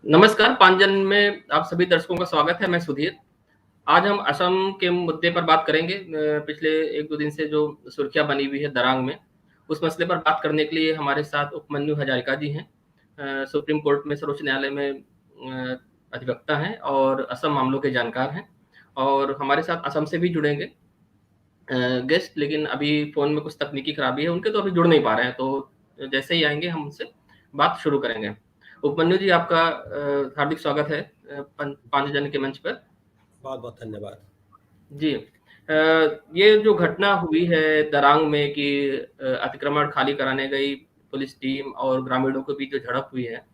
नमस्कार, पांचजन में आप सभी दर्शकों का स्वागत है, मैं सुधीर। आज हम असम के मुद्दे पर बात करेंगे। पिछले 1-2 दिन से जो सुर्खियाँ बनी हुई है दरांग में, उस मसले पर बात करने के लिए हमारे साथ उपमन्यु हजारिका जी हैं। सुप्रीम कोर्ट में सर्वोच्च न्यायालय में अधिवक्ता हैं और असम मामलों के जानकार हैं और हमारे साथ असम से भी जुड़ेंगे गेस्ट, लेकिन अभी फ़ोन में कुछ तकनीकी खराबी है उनके, तो अभी जुड़ नहीं पा रहे हैं, तो जैसे ही आएँगे हम उनसे बात शुरू करेंगे। उपमन्यु जी, आपका हार्दिक स्वागत है पांचजन के मंच पर। बहुत-बहुत धन्यवाद। जी। ये जो घटना हुई है दरांग में कि अतिक्रमण खाली कराने गई पुलिस टीम और ग्रामीणों के बीच जो झड़प हुई है,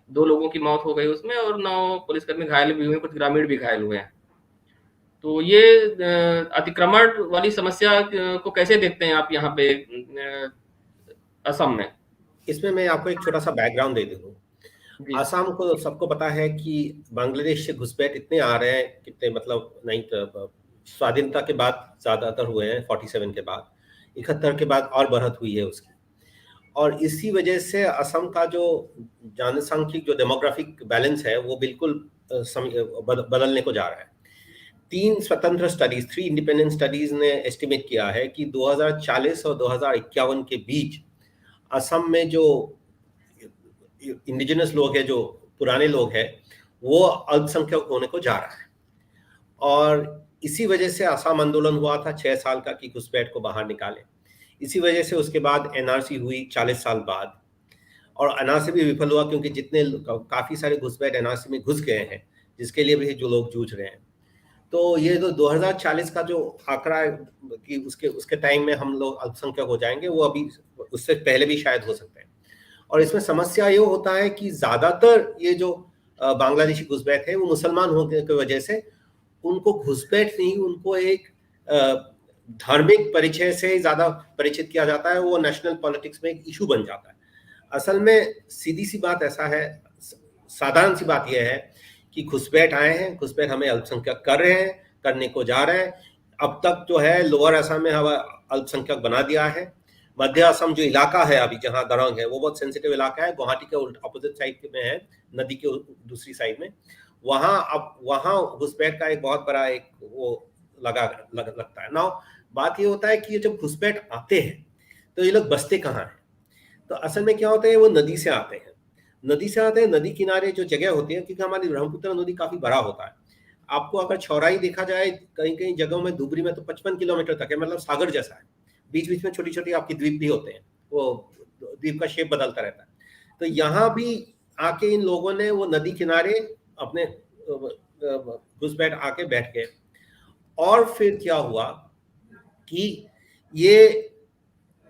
2 लोगों की मौत हो गई उसमें और 9 पुलिसकर्मी घायल भी हुए, कुछ ग्रामीण भी घायल हुए हैं। तो ये अतिक्रमण वाली समस्या को कैसे देखते हैं आप यहाँ पे असम में? इसमें मैं आपको एक छोटा-सा बैकग्राउंड दे दूँ। जी, आसाम को सबको पता है कि बांग्लादेश से घुसपैठ इतने आ रहे हैं, कितने मतलब नहीं स्वाधीनता के बाद ज़्यादातर हुए हैं, 47 के बाद। 71 के बाद और बढ़त हुई है उसकी। और इसी वजह से असम का जो जनसांख्यिक जो डेमोग्राफिक बैलेंस है, वो बिल्कुल बदलने को जा रहा है। 3 स्वतंत्र स्टडीज़, 3 इंडिपेंडेंट स्टडीज़ ने एस्टिमेट किया है कि 2040 और 2051 के बीच असम में जो इंडिजिनस लोग हैं, जो पुराने लोग हैं, वो अल्पसंख्यक होने को जा रहा है। और इसी वजह से असम आंदोलन हुआ था 6 साल का कि घुसपैठ को बाहर निकाले। इसी वजह से उसके बाद एनआरसी हुई 40 साल बाद, और एनआरसी भी विफल हुआ क्योंकि जितने काफ़ी सारे घुसपैठ एनआरसी में घुस गए हैं, जिसके लिए भी जो लोग जूझ रहे हैं। तो ये जो 2040 का जो आंकड़ा है कि उसके उसके टाइम में हम लोग अल्पसंख्यक हो जाएंगे, वो अभी उससे पहले भी शायद हो सकते हैं। और इसमें समस्या ये होता है कि ज़्यादातर ये जो बांग्लादेशी घुसपैठ है, वो मुसलमान होने की वजह से उनको घुसपैठ नहीं, उनको एक धार्मिक परिचय से ज़्यादा परिचित किया जाता है। वो नेशनल पॉलिटिक्स में एक इशू बन जाता है। असल में सीधी सी बात ऐसा है, साधारण सी बात यह है कि घुसपैठ आए हैं, घुसपैठ हमें अल्पसंख्यक कर रहे हैं, करने को जा रहे हैं। अब तक जो है लोअर असम में हवा अल्पसंख्यक बना दिया है। मध्य असम जो इलाका है अभी जहाँ दरंग है, वो बहुत सेंसिटिव इलाका है, गुवाहाटी के अपोजिट साइड में है, नदी के दूसरी साइड में। वहाँ घुसपैठ का एक बहुत बड़ा एक वो लगता है ना। बात ये होता है कि ये जब घुसपैठ आते हैं तो ये लोग बसते कहाँ हैं? तो असल में क्या होता है, वो नदी से आते हैं। नदी किनारे जो जगह होती है, क्योंकि हमारी ब्रह्मपुत्र नदी काफी बड़ा होता है। आपको अगर चौड़ाई देखा जाए कहीं कहीं जगहों में, धुबरी में तो 55 किलोमीटर तक है, मतलब सागर जैसा है। बीच बीच में छोटी छोटी आपकी द्वीप भी होते हैं, वो द्वीप का शेप बदलता रहता है। तो यहाँ भी आके इन लोगों ने वो नदी किनारे अपने घुसपैठ आके बैठ गए। और फिर क्या हुआ कि ये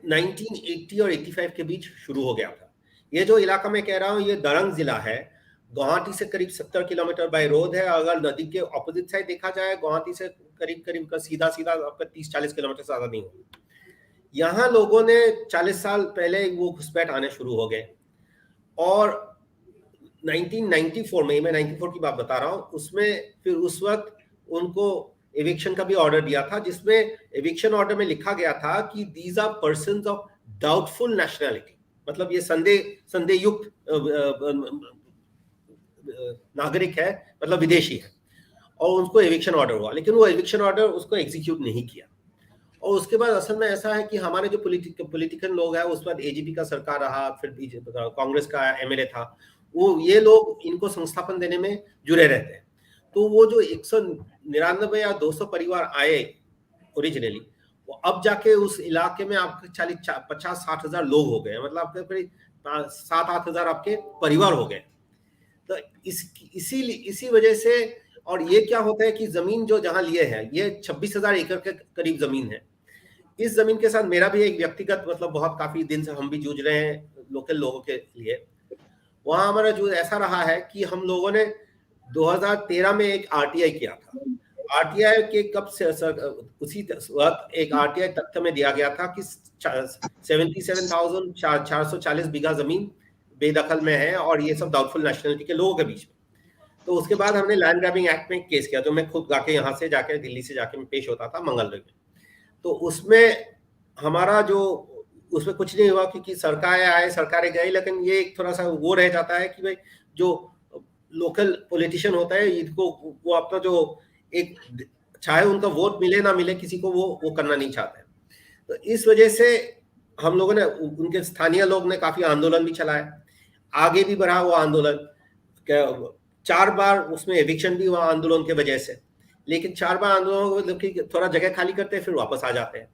1980 और 85 के बीच शुरू हो गया था। ये जो इलाका मैं कह रहा हूँ, ये दरंग जिला है। गुवाहाटी से करीब 70 किलोमीटर बाय रोड है। अगर नदी के ऑपोजिट साइड देखा जाए, गुवाहाटी से करीब करीब का सीधा सीधा आपका 30-40 किलोमीटर से ज्यादा नहीं होगा। यहाँ लोगों ने 40 साल पहले वो घुसपैठ आने शुरू हो गए। और 1994 में, मैं 94 की बात बता रहा हूँ, उसमें फिर उस वक्त उनको एविक्शन का भी ऑर्डर दिया था, जिसमें एविक्शन ऑर्डर में लिखा गया था कि these are persons of doubtful nationality, मतलब ये संदेहयुक्त नागरिक है, मतलब विदेशी है। और उनको एविक्शन ऑर्डर हुआ, लेकिन वो एविक्शन ऑर्डर उसको एग्जीक्यूट नहीं किया। और उसके बाद असल में ऐसा है कि हमारे जो पॉलिटिकल लोग हैं, उस बाद एजीपी का सरकार रहा, फिर बीजेपी कांग्रेस का एमएलए था, वो ये लोग इनको संस्थापन देने में जुड़े रहते हैं। तो वो जो 199 या 200 परिवार आए ओरिजिनली, वो अब जाके उस इलाके में आपके 50-60 हजार लोग हो गए, मतलब आपके करीब 7-8 हजार आपके परिवार हो गए। तो इसी वजह से, और ये क्या होता है कि जमीन जो जहां लिए हैं, ये 26,000 एकड़ के करीब जमीन है। इस जमीन के साथ मेरा भी एक व्यक्तिगत, मतलब बहुत काफी दिन से हम भी जूझ रहे हैं लोकल लोगों के लिए। वहां हमारा जो ऐसा रहा है कि हम लोगों ने 2013 में एक आरटीआई किया था। आरटीआई के कब से उसी वक्त एक आरटीआई तथ्य में दिया गया था कि 77,440 बीघा जमीन बेदखल में है, और ये सब डाउटफुल नेशनलिटी के लोगों के बीच में। तो उसके बाद हमने लैंड ग्रैबिंग एक्ट में केस किया, जो मैं खुद जाके यहाँ से जाके दिल्ली से जाके मैं पेश होता था मंगलवार में। तो उसमें हमारा जो, उसमें कुछ नहीं हुआ क्योंकि सरकारें आए सरकारें गई, लेकिन ये एक थोड़ा सा वो रह जाता है कि भाई जो लोकल पॉलिटिशियन होता है, इनको वो अपना जो एक, चाहे उनका वोट मिले ना मिले, किसी को वो करना नहीं चाहते। तो इस वजह से हम लोगों ने, उनके स्थानीय लोग ने काफी आंदोलन भी चलाए, आगे भी बढ़ा वो आंदोलन। 4 बार उसमें एविक्शन भी हुआ आंदोलन की वजह से, लेकिन 4 बार आंदोलन की थोड़ा जगह खाली करते हैं, फिर वापस आ जाते हैं।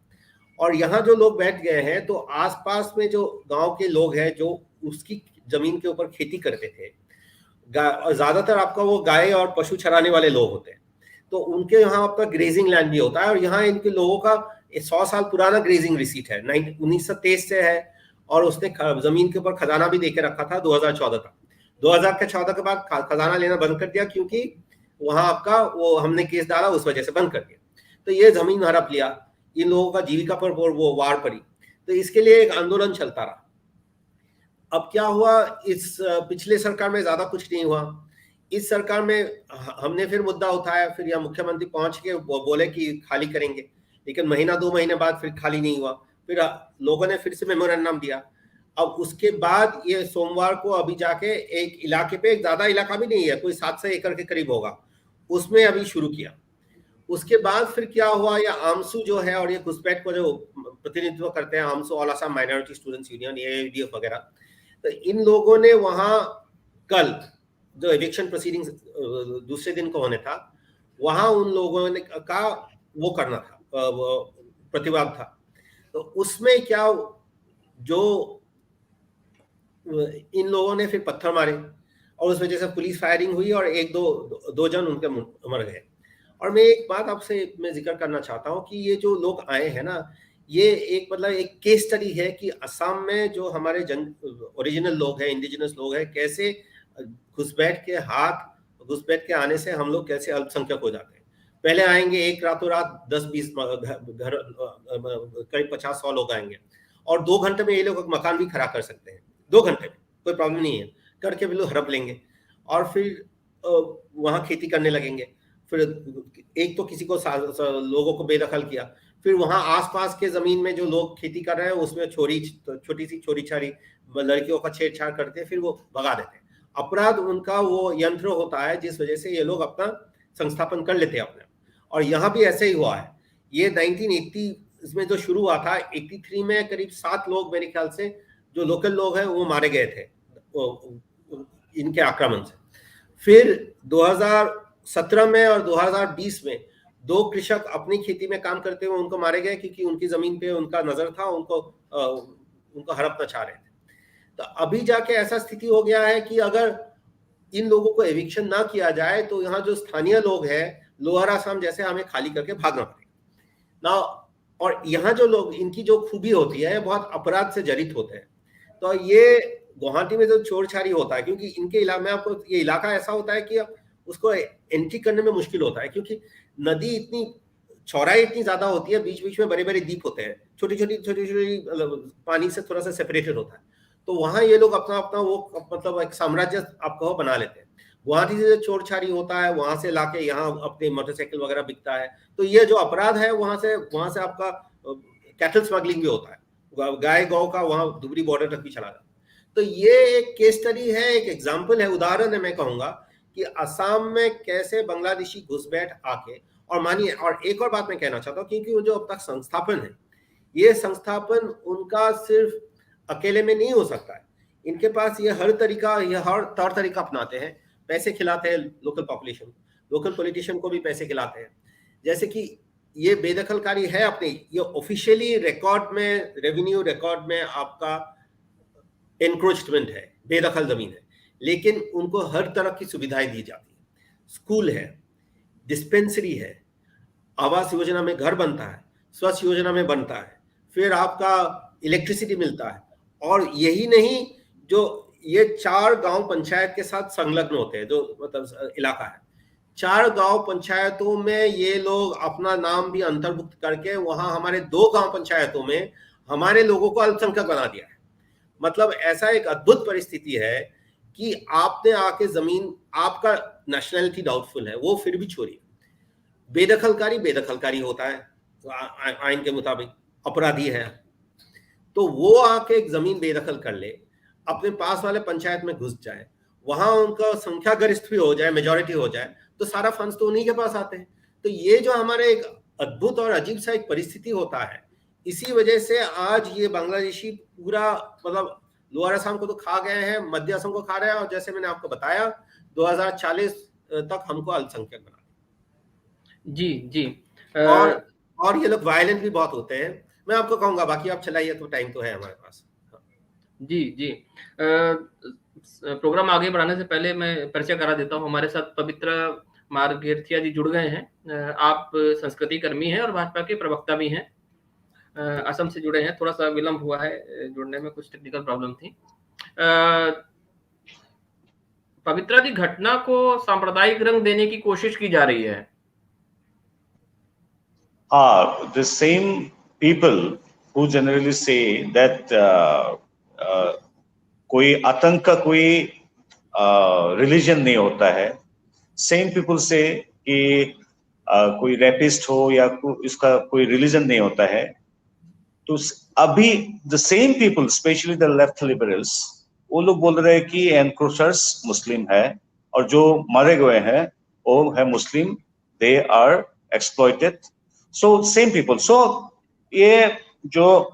और यहाँ जो लोग बैठ गए हैं, तो आसपास में जो गांव के लोग हैं जो उसकी जमीन के ऊपर खेती करते थे, ज्यादातर आपका वो गाय और पशु चराने वाले लोग होते हैं, तो उनके यहाँ आपका ग्रेजिंग लैंड भी होता है। और यहाँ इनके लोगों का 100 साल पुराना ग्रेजिंग रिसीट है, 1923 से है। और उसने जमीन के ऊपर खजाना भी देके रखा था 2014 तक। 2014 के बाद खजाना लेना बंद कर दिया, क्योंकि वहां आपका वो हमने केस डाला, उस वजह से बंद कर दिया। तो ये जमीन हड़प लिया, इन लोगों का जीविका पर वो वार पड़ी, तो इसके लिए एक आंदोलन चलता रहा। अब क्या हुआ, इस पिछले सरकार में ज्यादा कुछ नहीं हुआ। इस सरकार में हमने फिर मुद्दा उठाया, फिर यहाँ मुख्यमंत्री पहुंच के बोले कि खाली करेंगे, लेकिन महीना 2 महीने बाद फिर खाली नहीं हुआ। फिर लोगों ने फिर से मेमोरेंडम दिया। अब उसके बाद ये सोमवार को अभी जाके एक इलाके पे, एक ज्यादा इलाका भी नहीं है, कोई 700 एकड़ के करीब होगा, उसमें अभी शुरू किया। उसके बाद फिर क्या हुआ, या आमसू जो है और ये घुसपैठ को जो प्रतिनिधित्व करते हैं, AAMSU all Assam minority students union, AIUDF वगैरह, तो इन लोगों ने वहां कल जो एविक्शन प्रोसीडिंग्स दूसरे दिन को होने था, वहां उन लोगों ने का वो करना था, प्रतिवाद था। तो उसमें क्या, जो इन लोगों ने फिर पत्थर मारे और उस वजह से पुलिस फायरिंग हुई और एक दो जन उनके मर गए। और मैं एक बात आपसे मैं जिक्र करना चाहता हूँ कि ये जो लोग आए हैं ना, ये एक मतलब एक केस स्टडी है कि असम में जो हमारे ओरिजिनल लोग हैं, इंडिजिनस लोग हैं, कैसे घुसपैठ के आने से हम लोग कैसे अल्पसंख्यक हो जाते हैं। पहले आएंगे एक रातों रात 10-20 घर, करीब 50-100 लोग आएंगे, और 2 घंटे में ये लोग मकान भी खड़ा कर सकते हैं। 2 घंटे में कोई प्रॉब्लम नहीं है, करके भी लोग हड़प लेंगे और फिर वहां खेती करने लगेंगे। फिर एक तो किसी को लोगों को बेदखल किया, फिर वहां आसपास के जमीन में जो लोग खेती कर रहे हैं उसमें छोटी सी चोरी छारी लड़कियों का छेड़छाड़ करते हैं, फिर वो भगा देते हैं। अपराध उनका वो यंत्र होता है जिस वजह से ये लोग अपना संस्थापन कर लेते हैं अपने। और यहाँ भी ऐसे ही हुआ है। ये 1980 इसमें जो शुरू हुआ था, 83 में करीब 7 लोग मेरे ख्याल से जो लोकल लोग हैं वो मारे गए थे इनके आक्रमण से। फिर 2017 में और 2020 में 2 कृषक अपनी खेती में काम करते हुए उनको मारे गए, क्योंकि उनकी जमीन पे उनका नजर था, उनको हड़पना चाह रहे थे। तो अभी जाके ऐसा स्थिति हो गया है कि अगर इन लोगों को एविक्शन ना किया जाए तो यहाँ जो स्थानीय लोग हैं लोअर असम जैसे हमें खाली करके भागना पड़ेगा ना। और यहाँ जो लोग, इनकी जो खूबी होती है, बहुत अपराध से जड़ित होते हैं। तो ये गुवाहाटी में जो चोर छारी होता है, क्योंकि इनके इलाके में आपको ये इलाका ऐसा होता है कि उसको एंट्री करने में मुश्किल होता है, क्योंकि नदी इतनी चौड़ाई इतनी ज्यादा होती है, बीच बीच में बड़े बड़े द्वीप होते हैं, छोटी छोटी पानी से थोड़ा सा सेपरेटेड होता है। तो वहां ये लोग अपना वो मतलब एक साम्राज्य आपका बना लेते हैं। गुवाहाटी से जो चोर छारी होता है वहां से लाके यहाँ अपने मोटरसाइकिल वगैरह बिकता है। तो ये जो अपराध है वहां से आपका कैटल स्मगलिंग भी होता है, गाय गौ का वहां दुबरी बॉर्डर तक भी चला जाता है। तो ये एक केस स्टडी है, एक एग्जाम्पल है, उदाहरण है मैं कहूंगा कि असम में कैसे बांग्लादेशी घुसपैठ आके, और मानिए, और एक और बात मैं कहना चाहता हूँ, क्योंकि जो अब तक संस्थापन है, ये संस्थापन उनका सिर्फ अकेले में नहीं हो सकता है। इनके पास ये हर तौर तरीका अपनाते हैं, पैसे खिलाते हैं लोकल पॉपुलेशन, लोकल पॉलिटिशियन को भी पैसे खिलाते हैं। जैसे कि ये बेदखलकारी है अपनी, ये ऑफिशियली रिकॉर्ड में, रेवेन्यू रिकॉर्ड में आपका एनक्रोचमेंट है, बेदखल जमीन है, लेकिन उनको हर तरह की सुविधाएं दी जाती है। स्कूल है, डिस्पेंसरी है, आवास योजना में घर बनता है, स्वच्छ योजना में बनता है, फिर आपका इलेक्ट्रिसिटी मिलता है। और यही नहीं, जो ये 4 गांव पंचायत के साथ संलग्न होते हैं, जो मतलब इलाका है, 4 गांव पंचायतों में ये लोग अपना नाम भी अंतर्भुक्त करके वहां हमारे 2 गांव पंचायतों में हमारे लोगों को अल्पसंख्यक बना दिया है। मतलब ऐसा एक अद्भुत परिस्थिति है कि आपने आके जमीन, आपका नेशनैलिटी डाउटफुल है, वो फिर भी छोड़िए, बेदखलकारी होता है आइन के मुताबिक, अपराधी है, तो वो आके एक जमीन बेदखल कर ले, अपने पास वाले पंचायत में घुस जाए, वहां उनका संख्या गरिष्ठ भी हो जाए, मेजोरिटी हो जाए, तो सारा फंड्स तो उन्हीं के पास आते हैं। तो ये जो हमारे एक अद्भुत और अजीब सा एक परिस्थिति होता है, इसी वजह से आज ये बांग्लादेशी पूरा मतलब लोअर असम को तो खा गए हैं, मध्य असम को खा रहे हैं, और जैसे मैंने आपको बताया 2040 तक हमको अल्पसंख्यक बना। जी जी। और ये लोग वायलेंट भी बहुत होते हैं। मैं आपको कहूंगा, बाकी आप चलाइए, तो टाइम तो है हमारे पास। जी जी। प्रोग्राम आगे बढ़ाने से पहले मैं परिचय करा देता हूँ। हमारे साथ पवित्र मार्गेरथिया जी जुड़ गए हैं। आप संस्कृति कर्मी हैं और भाजपा के प्रवक्ता भी हैं। असम से जुड़े हैं, थोड़ा सा विलंब हुआ है जुड़ने में, कुछ टेक्निकल प्रॉब्लम थी। पवित्रा जी, घटना को सांप्रदायिक रंग देने की कोशिश की जा रही है। The same people who generally say that कोई आतंक का कोई रिलीजन नहीं होता है, सेम पीपल से कि कोई रेपिस्ट हो या इसका कोई रिलीजन नहीं होता है, तो अभी the same people, specially the left liberals, वो लोग बोल रहे हैं कि एनक्रोचर्स मुस्लिम है और जो मारे गए हैं वो है Muslim, they are exploited. So same people. सो ये जो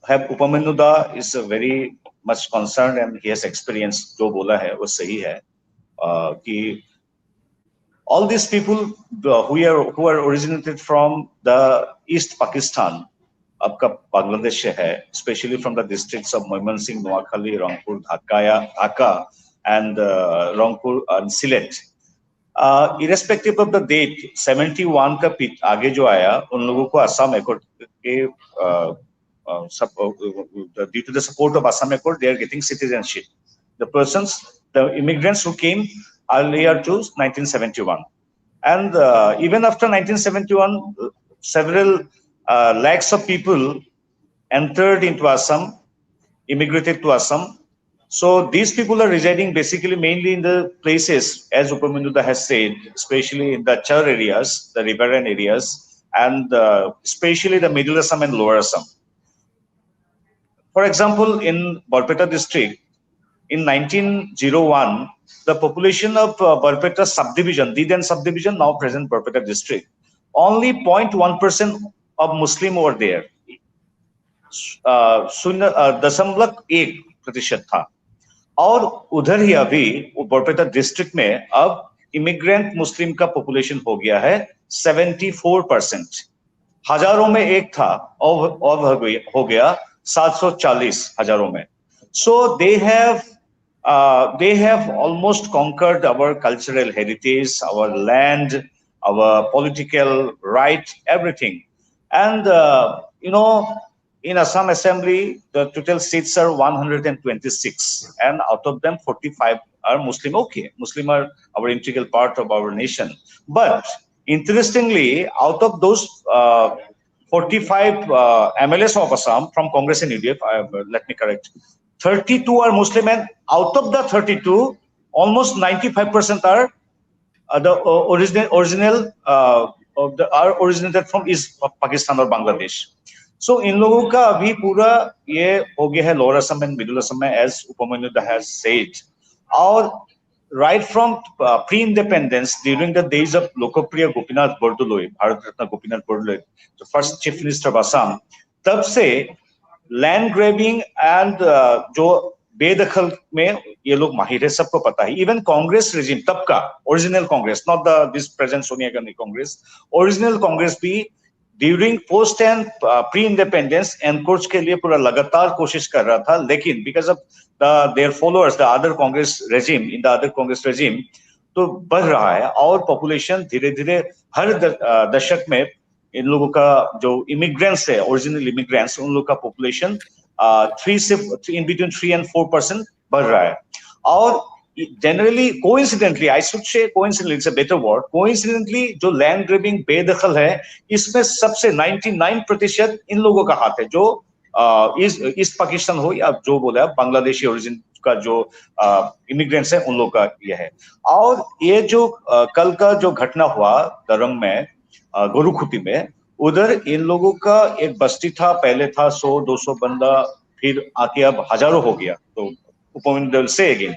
है Upamanyu da is very much concern and he has experience, जो बोला है वो सही है कि all these people who are originated from the East Pakistan, आपका बांग्लादेश है, especially from the districts of Moimansingh, Noakhali, Rangpur, Dhaka and Rangpur and Sylhet. Irrespective of the date, 71 का आगे जो आया, उन लोगों को असम अकॉर्ड के due to the support of Assam Accord, they are getting citizenship. The immigrants who came earlier to 1971, and even after 1971, several lakhs of people entered into Assam, immigrated to Assam. So these people are residing basically mainly in the places, as Upamanyuda has said, especially in the Char areas, the riverine areas, and especially the Middle Assam and Lower Assam. For example, in Barpeta district, in 1901, the population of Barpeta subdivision, the then subdivision, now present Barpeta district, only 0.1% of Muslim were there. 0.1% था। और उधर ही अभी Barpeta district में अब immigrant मुस्लिम का population हो गया है 74%। हजारों में एक था और हो गया 740 हजारों में। So they have almost conquered our cultural heritage, our land, our political right, everything. And in Assam Assembly, the total seats are 126, and out of them 45 are Muslim. Okay, Muslim are our integral part of our nation. But interestingly, out of those 45 MLAs of Assam from Congress and UDF, let me correct, 32 are Muslim, and out of the 32, almost 95% are the original are originated from East Pakistan or Bangladesh. So इन लोगों का अभी पूरा ये हो गया है lower Assam and middle Assam में, as Upamanyuda has said. और right from pre-independence, during the days of लोकप्रिय Gopinath बरदलोई, Bharat Ratna Gopinath बरदलोई, the first chief minister of Assam, तब से लैंड ग्रेबिंग एंड जो बेदखल में ये लोग माहिर है, सबको पता है। इवन कांग्रेस रेजिम तब का, original Congress, not the this present Sonia Gandhi Congress, original Congress भी during post and pre independence encroach के लिए पूरा लगातार कोशिश कर रहा था, लेकिन because of their followers, the other Congress regime, in the other Congress regime, तो बढ़ रहा है। और पॉपुलेशन धीरे धीरे हर दशक में इन लोगों का जो इमिग्रेंट्स है, ओरिजिनल इमिग्रेंट्स, उन लोगों का पॉपुलेशन 3 से इन बिटवीन 3 and 4% बढ़ रहा है। और generally coincidentally, I should say coincidentally, it's a better word, coincidentally जो लैंड ग्रेबिंग बेदखल है, इसमें सबसे 99% इन लोगों का हाथ है, जो ईस्ट पाकिस्तान हो या जो बोला बांग्लादेशी ओरिजिन का जो इमिग्रेंट्स है, उन लोगों का ये है। और ये जो कल का जो घटना हुआ दरंग में, गोरुखुटी में, उधर इन लोगों का एक बस्ती था, पहले था 100-200 बंदा, फिर आके अब हजारों हो गया। तो Upamanu will say again.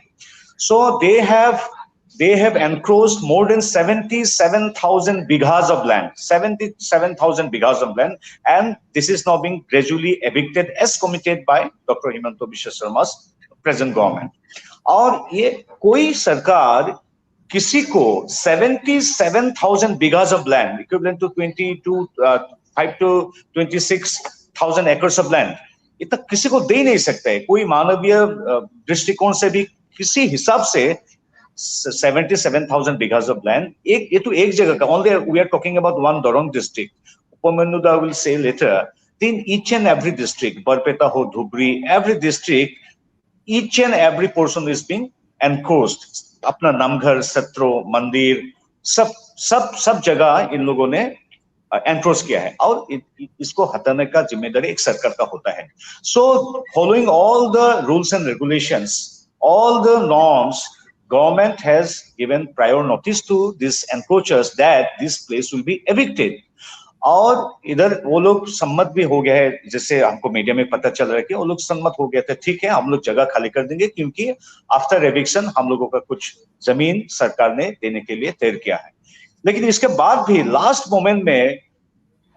So they have encroached more than 77,000 bighas of land, 77,000 bighas of land, and this is now being gradually evicted as committed by Dr. Himanta Biswa Sarma's present government. और ये कोई सरकार किसी को 77,000 bighas of land, equivalent to 5 to 26,000 acres of land, इतना किसी को दे ही नहीं सकता है। कोई मानवीय दृष्टिकोण से भी किसी हिसाब से 77,000 bighas of land, ये तो एक जगह का, only we are talking about one Dorong district. Upamanu will say later, in each and every district, Barpeta ho, Dhubri, every district, each and every portion is being encroached. अपना नामघर, सत्रो, मंदिर, सब जगह इन लोगों ने एनक्रोच किया है और इसको हटाने का जिम्मेदारी एक सरकार का होता है. So following all the rules and regulations, all the norms, government has given prior notice to these encroachers that this place will be evicted. और इधर वो लोग सम्मत भी हो गए हैं, जैसे हमको मीडिया में पता चल रहा है कि वो लोग सम्मत हो गए थे, ठीक है हम लोग जगह खाली कर देंगे क्योंकि आफ्टर एविक्शन हम लोगों का कुछ जमीन सरकार ने देने के लिए तैयार किया है. लेकिन इसके बाद भी लास्ट मोमेंट में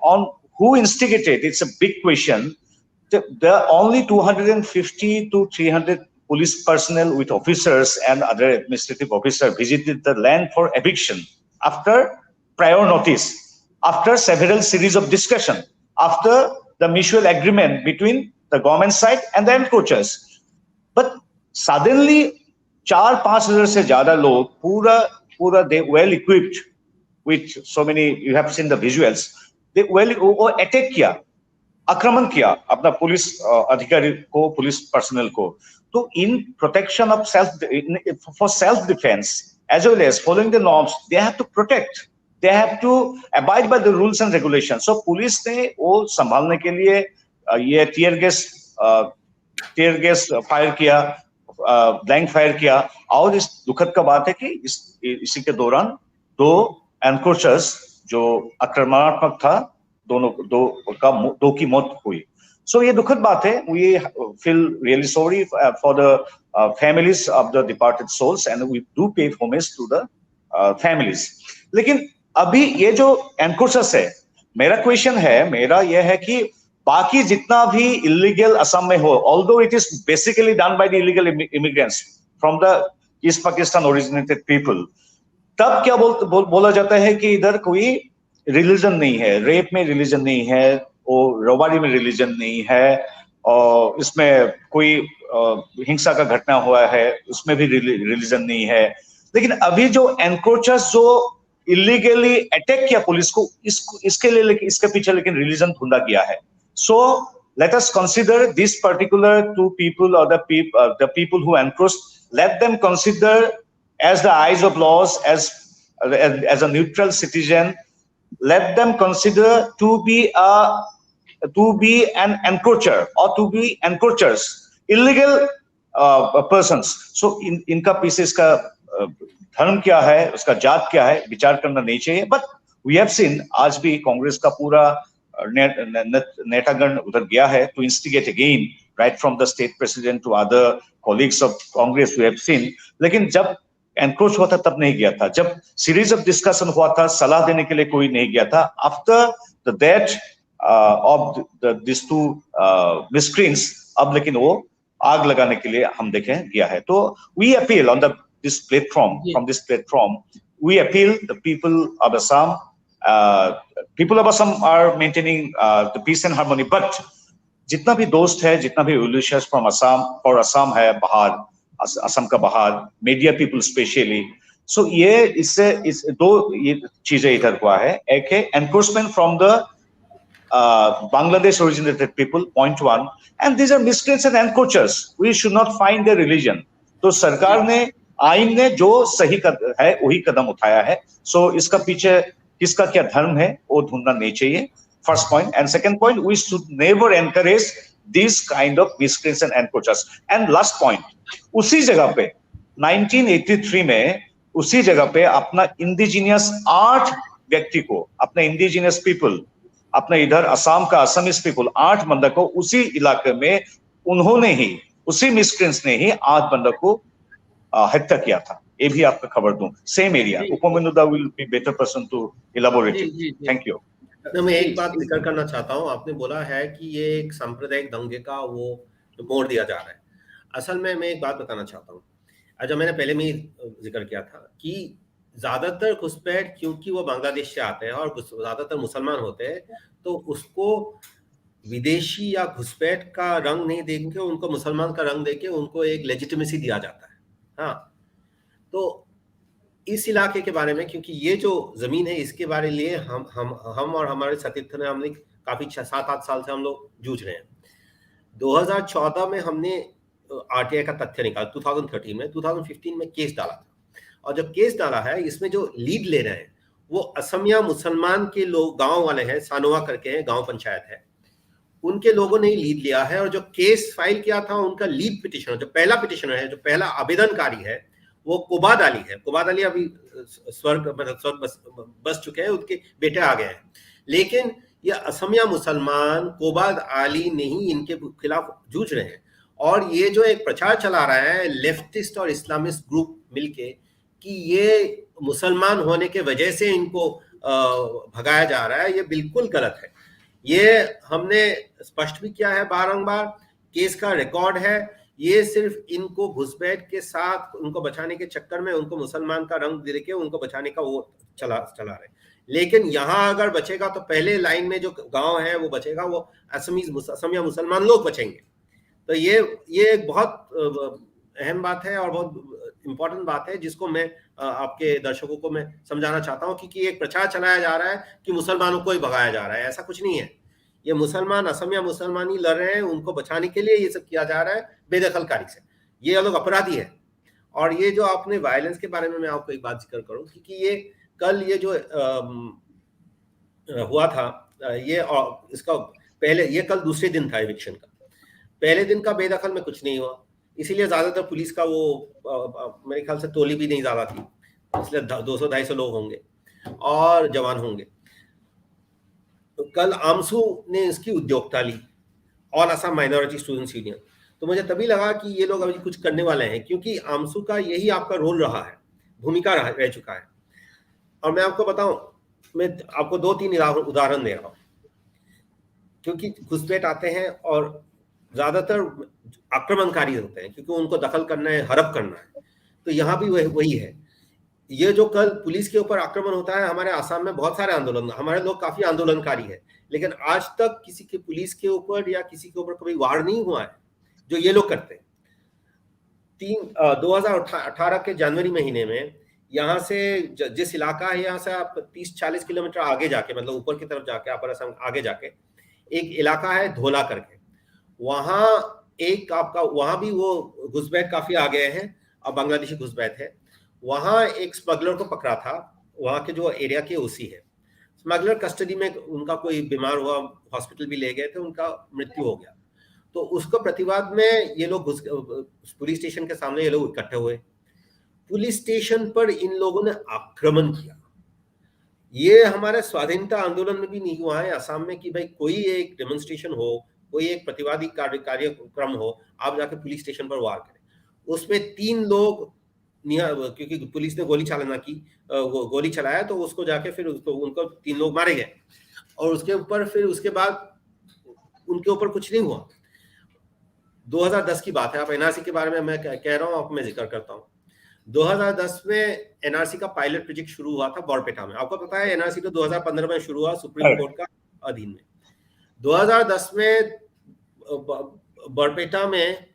on who instigated, it's a big question. There are only 250 to 300 police personnel with officers and other administrative officers visited the land for eviction after prior notice, after several series of discussion, after the mutual agreement between the government side and the encroachers. But suddenly 4-5 से ज्यादा लोग पूरा they well equipped with so many, you have seen the visuals, they well attack किया, आक्रमण किया अपना police अधिकारी को, पुलिस पर्सनल को. तो in protection of for self defense as well as following the norms, they have to protect, they have to abide by the rules and regulations. So police ने वो संभालने के लिए ये टीयर गैस फायर किया, blank fire किया. और इस दुखद का बात है कि इसी के दौरान 2 एनक्रोचर्स जो आक्रमणात्मक था, दो की मौत हुई. सो ये दुखद बात है. We feel really sorry for the families of the departed souls and we do pay homage to the families. लेकिन अभी ये जो एनक्रोचर्स है, मेरा क्वेश्चन है, मेरा ये है कि बाकी जितना भी इलीगल असम में हो, although it is basically done by the illegal immigrants from the east Pakistan originated people, तब क्या बोला जाता है कि इधर कोई रिलीजन नहीं है, रेप में रिलीजन नहीं है, और रोबारी में रिलीजन नहीं है, और इसमें कोई हिंसा का घटना हुआ है उसमें भी रिलीजन नहीं है. लेकिन अभी जो एनक्रोचर्स जो इलीगली अटैक किया पुलिस को, इसके लिए इसके पीछे लेकिन रिलीजन ढूंढा गया है. So let us consider this particular 2 people or the people who encroached, let them consider as the eyes of laws, as a neutral citizen, let them consider to be an encroacher or to be encroachers, illegal persons. So इनका पीछे इसका धर्म क्या है, उसका जात क्या है, विचार करना नहीं चाहिए. But we have seen आज भी कांग्रेस का पूरा नेतागण उधर गया है to instigate again, right from the state president to other colleagues of Congress we have seen. लेकिन जब एनक्रोच हुआ था तब नहीं गया था, जब सीरीज ऑफ डिस्कशन हुआ था सलाह देने के लिए कोई नहीं गया था. After the death of this 2 miscreants, अब लेकिन वो आग लगाने के लिए हम देखें गया है. तो we appeal on this platform, from this platform, we appeal the people of Assam. People of Assam are maintaining the peace and harmony, but जितना भी दोस्त है, जितना भी well-wishers from Assam, और असम है बाहर, असम का बाहर, मीडिया पीपल स्पेशली. सो ये इससे 2 ये चीजें इधर हुआ है. एक है encroachment from the Bangladesh originated people, point 1, and these are miscreants and encroachers. We should not find their religion. तो सरकार ने, आइन ने जो सही है वही कदम उठाया है. सो इसका पीछे किसका क्या धर्म है वो ढूंढना नहीं चाहिए. First point. And second point, we should never encourage this kind of miscreants and encroachers. And last point, उसी जगह पे 1983 में उसी जगह पे अपना इंडिजिनियस 8 व्यक्ति को, अपना इंडिजिनियस पीपल, अपना इधर असम का असमीज पीपल 8 बंदा को उसी इलाके में उन्होंने ही उसी मिस्क्रेंट्स ने ही 8 बंदर को हत्या किया था। ये भी आपको खबर दूं, same area. Upamanyuda will be better person to elaborate it. Thank you. मैं एक बात जिक्र करना चाहता हूँ, आपने बोला है कि ये एक सांप्रदायिक दंगे का वो मोड़ दिया जा रहा है। असल में मैं एक बात बताना चाहता हूँ, जो मैंने पहले में ही जिक्र किया था कि ज्यादातर घुसपैठ क्योंकि वो बांग्लादेश से आते हैं और ज्यादातर मुसलमान होते हैं, तो उसको विदेशी या घुसपैठ का रंग नहीं देके उनको मुसलमान का रंग देके उनको एक लेजिटिमेसी दिया जाता है। हाँ, तो इस इलाके के बारे में, क्योंकि ये जो जमीन है इसके बारे लिए हम और हमारे सतीर्थ ने हमने काफी 7-8 साल से हम लोग जूझ रहे हैं। 2014 में हमने आरटीआई का तथ्य निकाला, 2013 में, 2015 में केस डाला था, और जब केस डाला है इसमें जो लीड ले रहे हैं वो असमिया मुसलमान के लोग, गांव वाले हैं, सानोवा करके हैं, गांव पंचायत है, उनके लोगों ने लीड लिया है। और जो केस फाइल किया था उनका लीड पिटिशनर, जो पहला पिटिशनर है, जो पहला आवेदनकारी है, वो कुबाद अली है। कुबाद अली अभी स्वर्ग बस चुके हैं, उनके बेटे आ गए हैं, लेकिन ये असमिया मुसलमान कुबाद अली नहीं इनके खिलाफ जूझ रहे हैं। और ये जो एक प्रचार चला रहा है लेफ्टिस्ट और इस्लामिस्ट ग्रुप मिलके कि ये मुसलमान होने के वजह से इनको भगाया जा रहा है, ये बिल्कुल गलत है। ये हमने स्पष्ट भी किया है बारंबार, केस का रिकॉर्ड है। ये सिर्फ इनको घुसपैठ के साथ उनको बचाने के चक्कर में उनको मुसलमान का रंग दे के उनको बचाने का वो चला रहे। लेकिन यहाँ अगर बचेगा तो पहले लाइन में जो गांव है वो बचेगा, वो असमिया मुसलमान लोग बचेंगे। तो ये एक बहुत अहम बात है और बहुत इंपॉर्टेंट बात है, जिसको मैं आपके दर्शकों को मैं समझाना चाहता हूँ कि एक प्रचार चलाया जा रहा है कि मुसलमानों को ही भगाया जा रहा है। ऐसा कुछ नहीं है। ये मुसलमान, असमिया मुसलमान ही लड़ रहे हैं, उनको बचाने के लिए ये सब किया जा रहा है बेदखलकारी से। ये लोग अपराधी है। और ये जो आपने वायलेंस के बारे में मैं आपको एक बात जिक्र करूं कि ये कल ये जो हुआ था, ये इसका पहले, ये कल दूसरे दिन था इविक्शन का। पहले दिन का बेदखल में कुछ नहीं हुआ, इसीलिए ज्यादातर पुलिस का वो मेरे ख्याल से टोली भी नहीं ज्यादा थी, इसलिए 200-250 लोग होंगे और जवान होंगे। तो कल आमसू ने इसकी उद्योक्ता ली, all Assam minority students union. तो मुझे तभी लगा कि ये लोग अभी कुछ करने वाले हैं, क्योंकि आमसू का यही आपका रोल रहा है, भूमिका रह चुका है। और मैं आपको बताऊं, मैं आपको 2-3 उदाहरण दे रहा हूं, क्योंकि घुसपैठ आते हैं और ज्यादातर आक्रमणकारी होते हैं, क्योंकि उनको दखल करना है, हड़प करना है। तो यहाँ भी वही है। ये जो कल पुलिस के ऊपर आक्रमण होता है, हमारे आसाम में बहुत सारे आंदोलन, हमारे लोग काफी आंदोलनकारी है, लेकिन आज तक किसी के पुलिस के ऊपर या किसी के ऊपर कभी वार नहीं हुआ है जो ये लोग करते हैं। 2018 के जनवरी महीने में यहाँ से जिस इलाका है, यहाँ से आप 30-40 किलोमीटर आगे जाके, मतलब ऊपर की तरफ जाके, अपर असम आगे जाके एक इलाका है धोला करके, वहाँ एक आपका, वहाँ भी वो घुसपैठ काफी आ गए हैं और बांग्लादेशी घुसपैठ है। वहाँ एक स्मगलर को पकड़ा था, वहाँ के जो एरिया के ओसी है। स्मगलर कस्टडी में, उनका कोई बीमार हुआ, हॉस्पिटल भी ले गए थे, उनका मृत्यु हो गया। तो उसको प्रतिवाद में ये लोग पुलिस स्टेशन के सामने ये लोग इकट्ठे हुए, पुलिस स्टेशन पर इन लोगों ने आक्रमण किया। ये हमारे स्वाधीनता आंदोलन में भी नहीं हुआ है असम में कि भाई कोई एक डेमोन्स्ट्रेशन हो, कोई एक प्रतिवादी कार्यक्रम हो, आप जाके पुलिस स्टेशन पर वार करें। उसमें 3 लोग, क्योंकि पुलिस ने गोली चालना की, गोली चलाया, तो उसको जाके फिर उनको 3 लोग मारे गए। और उसके ऊपर फिर उसके बाद उनके ऊपर कुछ नहीं हुआ। 2010 की बात है, आप एनआरसी के बारे में मैं कह रहा हूँ, आपको मैं जिक्र करता हूँ। 2010 में एनआरसी का पायलट प्रोजेक्ट शुरू हुआ था बॉरपेटा में। आपको पता है एनआरसी तो 2015 में शुरू हुआ सुप्रीम कोर्ट का अधीन में। 2010 में बॉरपेटा में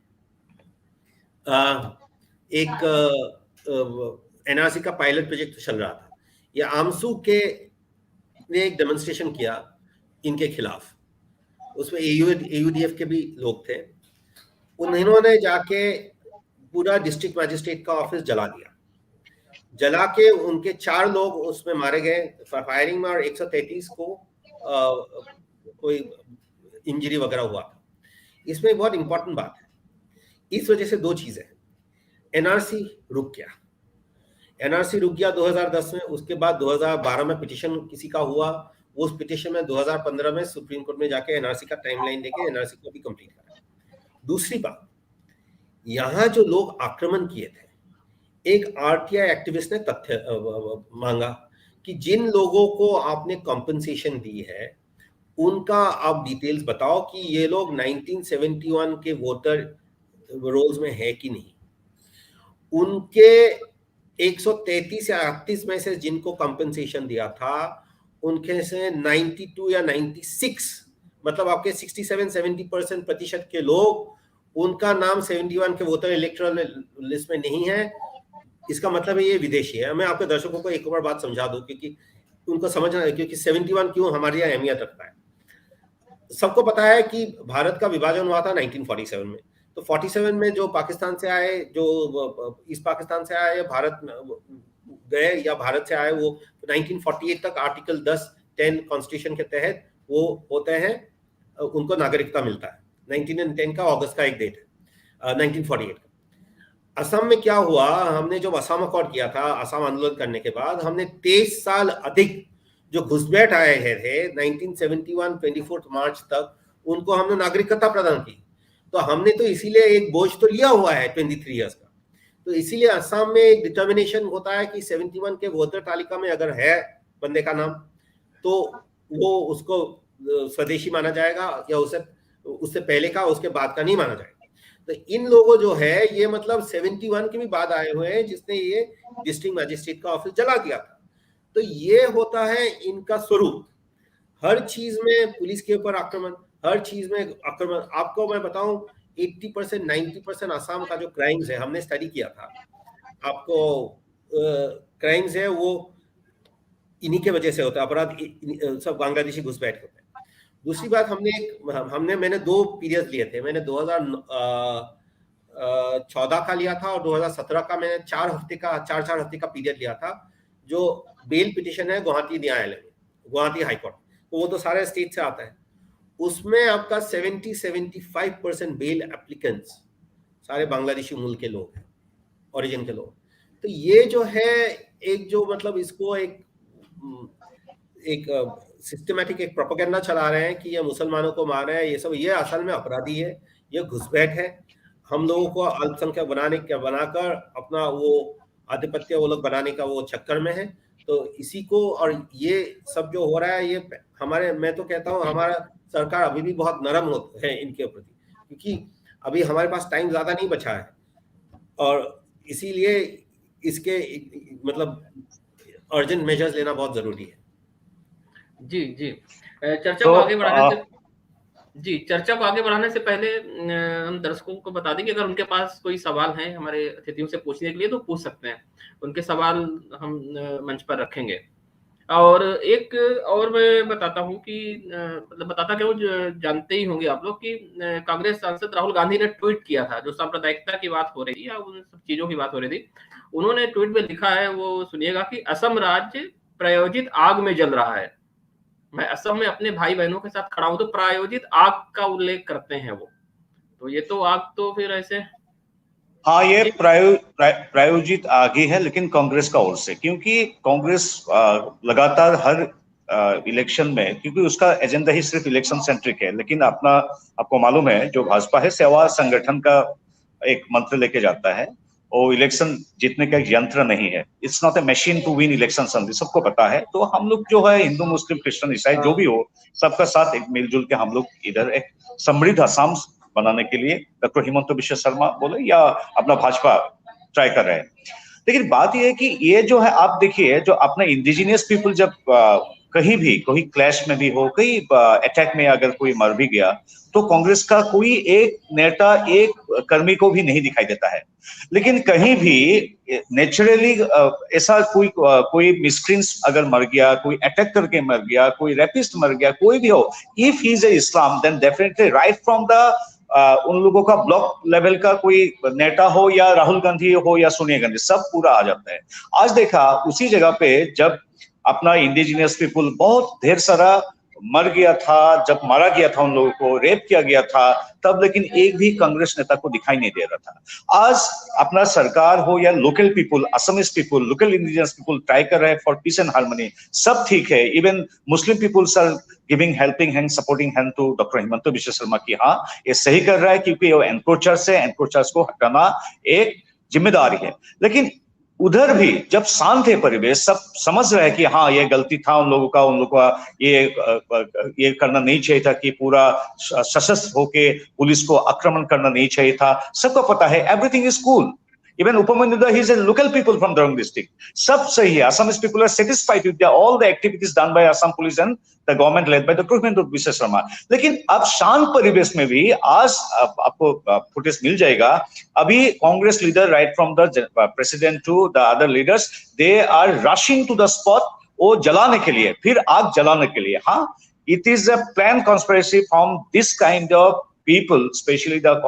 एक एनआरसी का पायलट प्रोजेक्ट चल रहा था। ये आमसू के ने एक डेमोन्स्ट्रेशन किया इनके खिलाफ, उसमें एयूडीएफ के भी लोग थे। उन्होंने जाके पूरा डिस्ट्रिक्ट मजिस्ट्रेट का ऑफिस जला दिया, जला के उनके 4 लोग उसमें मारे गए फायरिंग में, और 133 को कोई इंजरी वगैरह हुआ था। इसमें बहुत इंपॉर्टेंट बात है, इस वजह से 2 चीजें, एनआरसी रुक गया। एनआरसी रुक गया 2010 में। उसके बाद 2012 में पिटिशन किसी का हुआ, उस पिटिशन में 2015 में सुप्रीम कोर्ट में जाके एनआरसी का टाइमलाइन देके एनआरसी को भी कंप्लीट करा। दूसरी बात, यहाँ जो लोग आक्रमण किए थे, एक आरटीआई एक्टिविस्ट ने तथ्य मांगा कि जिन लोगों को आपने कॉम्पनसेशन दी है उनका आप डिटेल्स बताओ कि ये लोग 1971 के वोटर रोल्स में है कि नहीं। उनके 133 या 38 में से जिनको कॉम्पनसेशन दिया था उनके से 92 या 96 मतलब आपके 67-70% प्रतिशत के लोग, उनका नाम 71 के वोटर इलेक्टोरल लिस्ट में नहीं है। इसका मतलब है ये विदेशी है। मैं आपके दर्शकों को एक और बात समझा दूं क्योंकि उनको समझना है, क्योंकि 71 क्यों हमारे यहाँ अहमियत रखता है। सबको पता है कि भारत का विभाजन हुआ था 1947 में, तो 47 में जो पाकिस्तान से आए, जो ईस्ट पाकिस्तान से आए, भारत गए या भारत से आए, वो 1948 तक आर्टिकल 10 कॉन्स्टिट्यूशन के तहत वो होते हैं, उनको नागरिकता मिलता है। 1910 का अगस्त का एक डेट है 1948 का। असम में क्या हुआ, हमने जब असम अकॉर्ड किया था, असम आंदोलन करने के बाद हमने 23 साल अधिक जो घुसपैठ आए थे 1971 24 मार्च तक, उनको हमने नागरिकता प्रदान की। तो हमने तो इसीलिए एक बोझ तो लिया हुआ है 23 इयर्स का। तो इसीलिए असम में एक डिटर्मिनेशन होता है कि 71 के वोटर तालिका में अगर है बंदे का नाम तो वो उसको स्वदेशी माना जाएगा, या उससे पहले का उसके बाद का नहीं माना जाएगा। तो इन लोगों जो है ये मतलब 71 के भी बाद आए हुए हैं जिसने ये डिस्ट्रिक्ट मजिस्ट्रेट का ऑफिस जला दिया था। तो ये होता है इनका स्वरूप। हर चीज में पुलिस के ऊपर आक्रमण, हर चीज में आक्रमण। आपको मैं बताऊं 80% 90% आसाम का जो क्राइम्स है, हमने स्टडी किया था, आपको क्राइम्स है वो इन्हीं के वजह से होता है। अपराध सब बांग्लादेशी घुसपैठ होते हैं। दूसरी बात, मैंने 2 पीरियड लिए थे। मैंने 2014 का लिया था और 2017 का मैंने 4 हफ्ते का पीरियड लिया था, जो बेल पिटिशन है गुवाहाटी न्यायालय में, गुवाहाटी हाईकोर्ट, तो वो तो सारे स्टेट से आता है। उसमें आपका 70-75% बेल एप्लीकेंट्स सारे बांग्लादेशी मूल के लोग हैं, ओरिजिन के लोग। तो ये जो है एक जो मतलब इसको एक सिस्टमैटिक एक प्रोपेगेंडा चला रहे हैं कि ये मुसलमानों को मार रहे हैं, ये सब, ये असल में अपराधी है, ये घुसपैठ है। हम लोगों को अल्पसंख्यक बनाकर अपना वो आधिपत्य वो लोग बनाने का वो चक्कर में है। तो इसी को, और ये सब जो हो रहा है ये हमारे, मैं तो कहता हूँ हमारा सरकार अभी भी बहुत नरम है इनके प्रति, क्योंकि अभी हमारे पास टाइम ज्यादा नहीं बचा है और इसीलिए इसके मतलब अर्जेंट मेजर्स लेना बहुत जरूरी है। जी जी, चर्चा को आगे बढ़ाने से पहले हम दर्शकों को बता दें कि अगर उनके पास कोई सवाल है हमारे अतिथियों से पूछने के लिए तो पूछ सकते हैं। उनके सवाल हम मंच पर रखेंगे। और एक और मैं बताता हूं कि मतलब बताता क्या, वो जानते ही होंगे आप लोग कि कांग्रेस सांसद राहुल गांधी ने ट्वीट किया था, जो सांप्रदायिकता की बात हो रही थी या उन सब चीजों की बात हो रही थी। उन्होंने ट्वीट में लिखा है, वो सुनिएगा, कि असम राज्य प्रायोजित आग में जल रहा है। मैं असम में अपने भाई बहनों के साथ खड़ा हूं, तो प्रायोजित आग का उल्लेख करते हैं वो। तो ये तो आग तो फिर ऐसे, हाँ, ये प्रायोजित आग ही है, लेकिन कांग्रेस का ओर से, क्योंकि कांग्रेस लगातार हर इलेक्शन में, क्योंकि उसका एजेंडा ही सिर्फ इलेक्शन सेंट्रिक है, लेकिन आपको मालूम है जो भाजपा है सेवा संगठन का एक मंत्र लेके जाता है, वो इलेक्शन जीतने का एक यंत्र नहीं है। It's not a machine to win election, सबको पता है। तो हम लोग जो है हिंदू मुस्लिम क्रिश्चियन ईसाई जो भी हो, सबका साथ एक मिलजुल के हम लोग इधर एक समृद्ध असम बनाने के लिए डॉक्टर हिमंत बिश्व शर्मा बोले या अपना भाजपा ट्राई कर रहे हैं। लेकिन बात यह है कि ये जो है, आप देखिए, जो अपना इंडिजिनियस पीपल जब कहीं भी कोई क्लैश में भी हो, कहीं अटैक में अगर कोई मर भी गया, तो कांग्रेस का कोई एक नेता, एक कर्मी को भी नहीं दिखाई देता है। लेकिन कहीं भी नेचुरली ऐसा कोई मिसक्रींस अगर मर गया, कोई अटैक करके मर गया, कोई रेपिस्ट मर गया, कोई भी हो, if he is a Islam, then definitely right from the उन लोगों का ब्लॉक लेवल का कोई नेता हो या राहुल गांधी हो या सोनिया गांधी, सब पूरा आ जाता है। आज देखा उसी जगह पे जब अपना इंडिजिनियस पीपल बहुत ढेर सारा मर गया था, जब मारा गया था उन लोगों को, रेप किया गया था तब, लेकिन एक भी कांग्रेस नेता को दिखाई नहीं दे रहा था। आज अपना सरकार हो या local people, Assamese people, local indigenous people try कर रहे हैं फॉर पीस एंड हार्मनी, सब ठीक है। Even Muslim peoples are giving helping hand, supporting hand to doctor Himanta Biswa Sarma की हाँ ये सही कर रहा है, क्योंकि वो एनक्रोचर्स है, एनक्रोचर्स को हटाना एक जिम्मेदारी है। लेकिन उधर भी जब शांत है परिवेश, सब समझ रहे हैं कि हाँ ये गलती था उन लोगों का ये करना नहीं चाहिए था कि पूरा सशस्त्र होके पुलिस को आक्रमण करना नहीं चाहिए था, सबको पता है, everything is cool. Even Upamanyuda, he is a local people from Darang district. सब सही है, Assamese people are satisfied with all the activities done by Assam police and the government led by the Dr. Biswa Sharma. लेकिन अब शांत परिवेश में भी आज आपको फुटेज मिल जाएगा, अभी Congress leader right from the president to the other leaders, they are rushing to the spot वो जलाने के लिए, फिर आग जलाने के लिए। हाँ, it is a planned conspiracy from this kind of people, especially the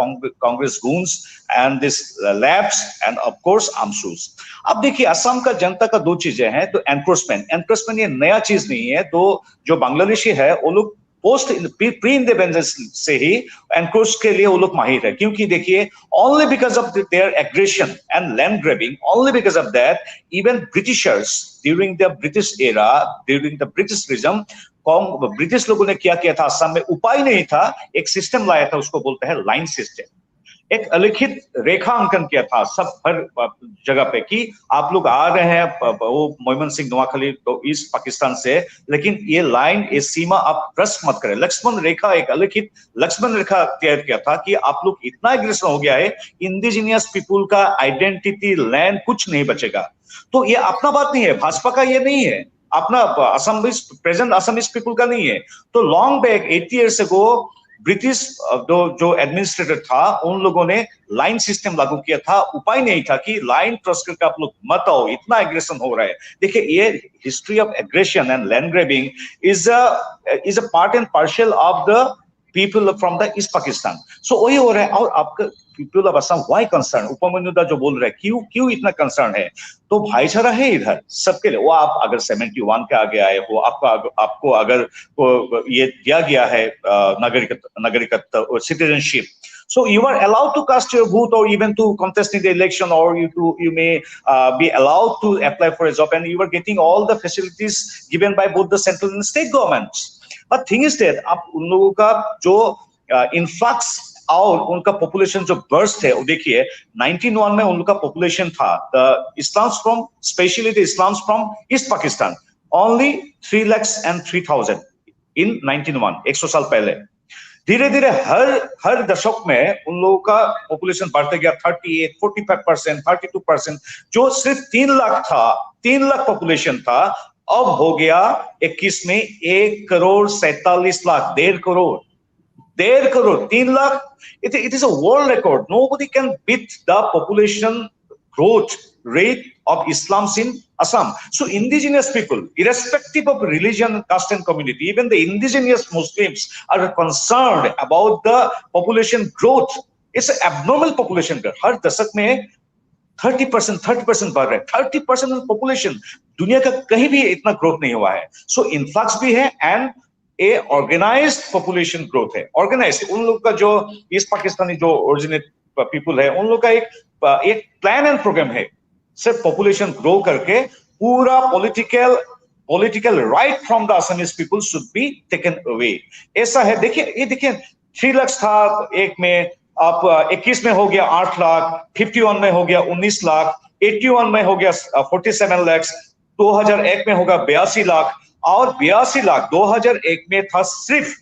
Congress goons and this labs and of course AMSUs. अब देखिए असम का जनता का दो चीजें हैं, तो एनक्रोचमेंट ये नया चीज नहीं है, तो जो बांग्लादेशी है वो लोग पोस्ट प्री इंडिपेंडेंस से ही एनक्रोच के लिए वो लोग माहिर है, क्योंकि देखिए only because of there aggression and land grabbing, only because of that even Britishers during the British era, during the British regime, British लोगों ने क्या किया था असम में, उपाय नहीं था, एक सिस्टम लाया था, उसको बोलते हैं लाइन सिस्टम। एक अलिखित रेखा अंकन किया था सब हर जगह पे कि आप लोग आ रहे हैं वो मोहम्मद सिंह नवाखली तो ईस्ट पाकिस्तान से, लेकिन ये लाइन, ये सीमा आप क्रॉस मत करें। लक्ष्मण रेखा, एक अलिखित लक्ष्मण रेखा तैयार किया था कि आप लोग इतना एग्रेशन हो गया है, इंडिजिनियस पीपुल का आइडेंटिटी, लैंड कुछ नहीं बचेगा। तो ये अपना बात नहीं है, भाजपा का ये नहीं है, अपना असमीज प्रेजेंट असमीज पीपुल का नहीं है। तो long back 80 years ago British जो एडमिनिस्ट्रेटर था उन लोगों ने लाइन सिस्टम लागू किया था, उपाय नहीं था कि लाइन क्रॉस करके आप लोग मत आओ, इतना एग्रेशन हो रहा है। देखिए ये history of aggression and land grabbing is a part and partial of the people from the east Pakistan. So वही हो रहा है। और आपका people of Assam why concern, Upamanyuda जो बोल रहे हैं क्यों इतना कंसर्न है, तो भाईचारा है इधर सबके लिए। वो आप अगर 71 के आगे आए हो, आपको अगर ये दिया गया है नागरिकत्व citizenship, so you are allowed to cast your vote or even to contest in the election, or you may be allowed to apply for a job, and you are getting all the facilities given by both the central and state governments. But thing is that आप उन लोगों का जो influx और उनका population जो burst है, वो देखिए 1991 में उनका पॉपुलेशन था, the Islam's from specially the Islam's from east Pakistan only 3,03,000 इन 1991, 100 साल पहले। धीरे धीरे हर दशक में उन लोगों का पॉपुलेशन बढ़ते गया, 38, 45%, 32%, जो सिर्फ 3 लाख था, 3 लाख पॉपुलेशन था, अब हो गया 21 में 1,47,00,000, 1.5 crore, 3 lakh. It is a world record. Nobody can beat the population growth rate of Islams in Assam. So indigenous people, irrespective of religion, caste and community, even the indigenous Muslims are concerned about the population growth. It's an abnormal population growth. हर दशक में 30% बढ़ रहा है, 30% population. दुनिया का कहीं भी इतना ग्रोथ नहीं हुआ है। सो इन्फ्लक्स भी है and a organized population growth है। ऑर्गेनाइज्ड उन लोग का जो ईस्ट पाकिस्तानी जो ओरिजिनेट पीपुल है, उन लोग का एक प्लान एंड प्रोग्राम है, सिर्फ पॉपुलेशन ग्रो करके पूरा political right from the Assamese people should be taken away. ऐसा है। देखिए ये देखिए 3 लाख था एक में, आप 21 में हो गया 8 लाख, 51 में हो गया 19 लाख, 81 में हो गया 47 लाख, 2001 में होगा 82 लाख, और 82 लाख 2001 में था, सिर्फ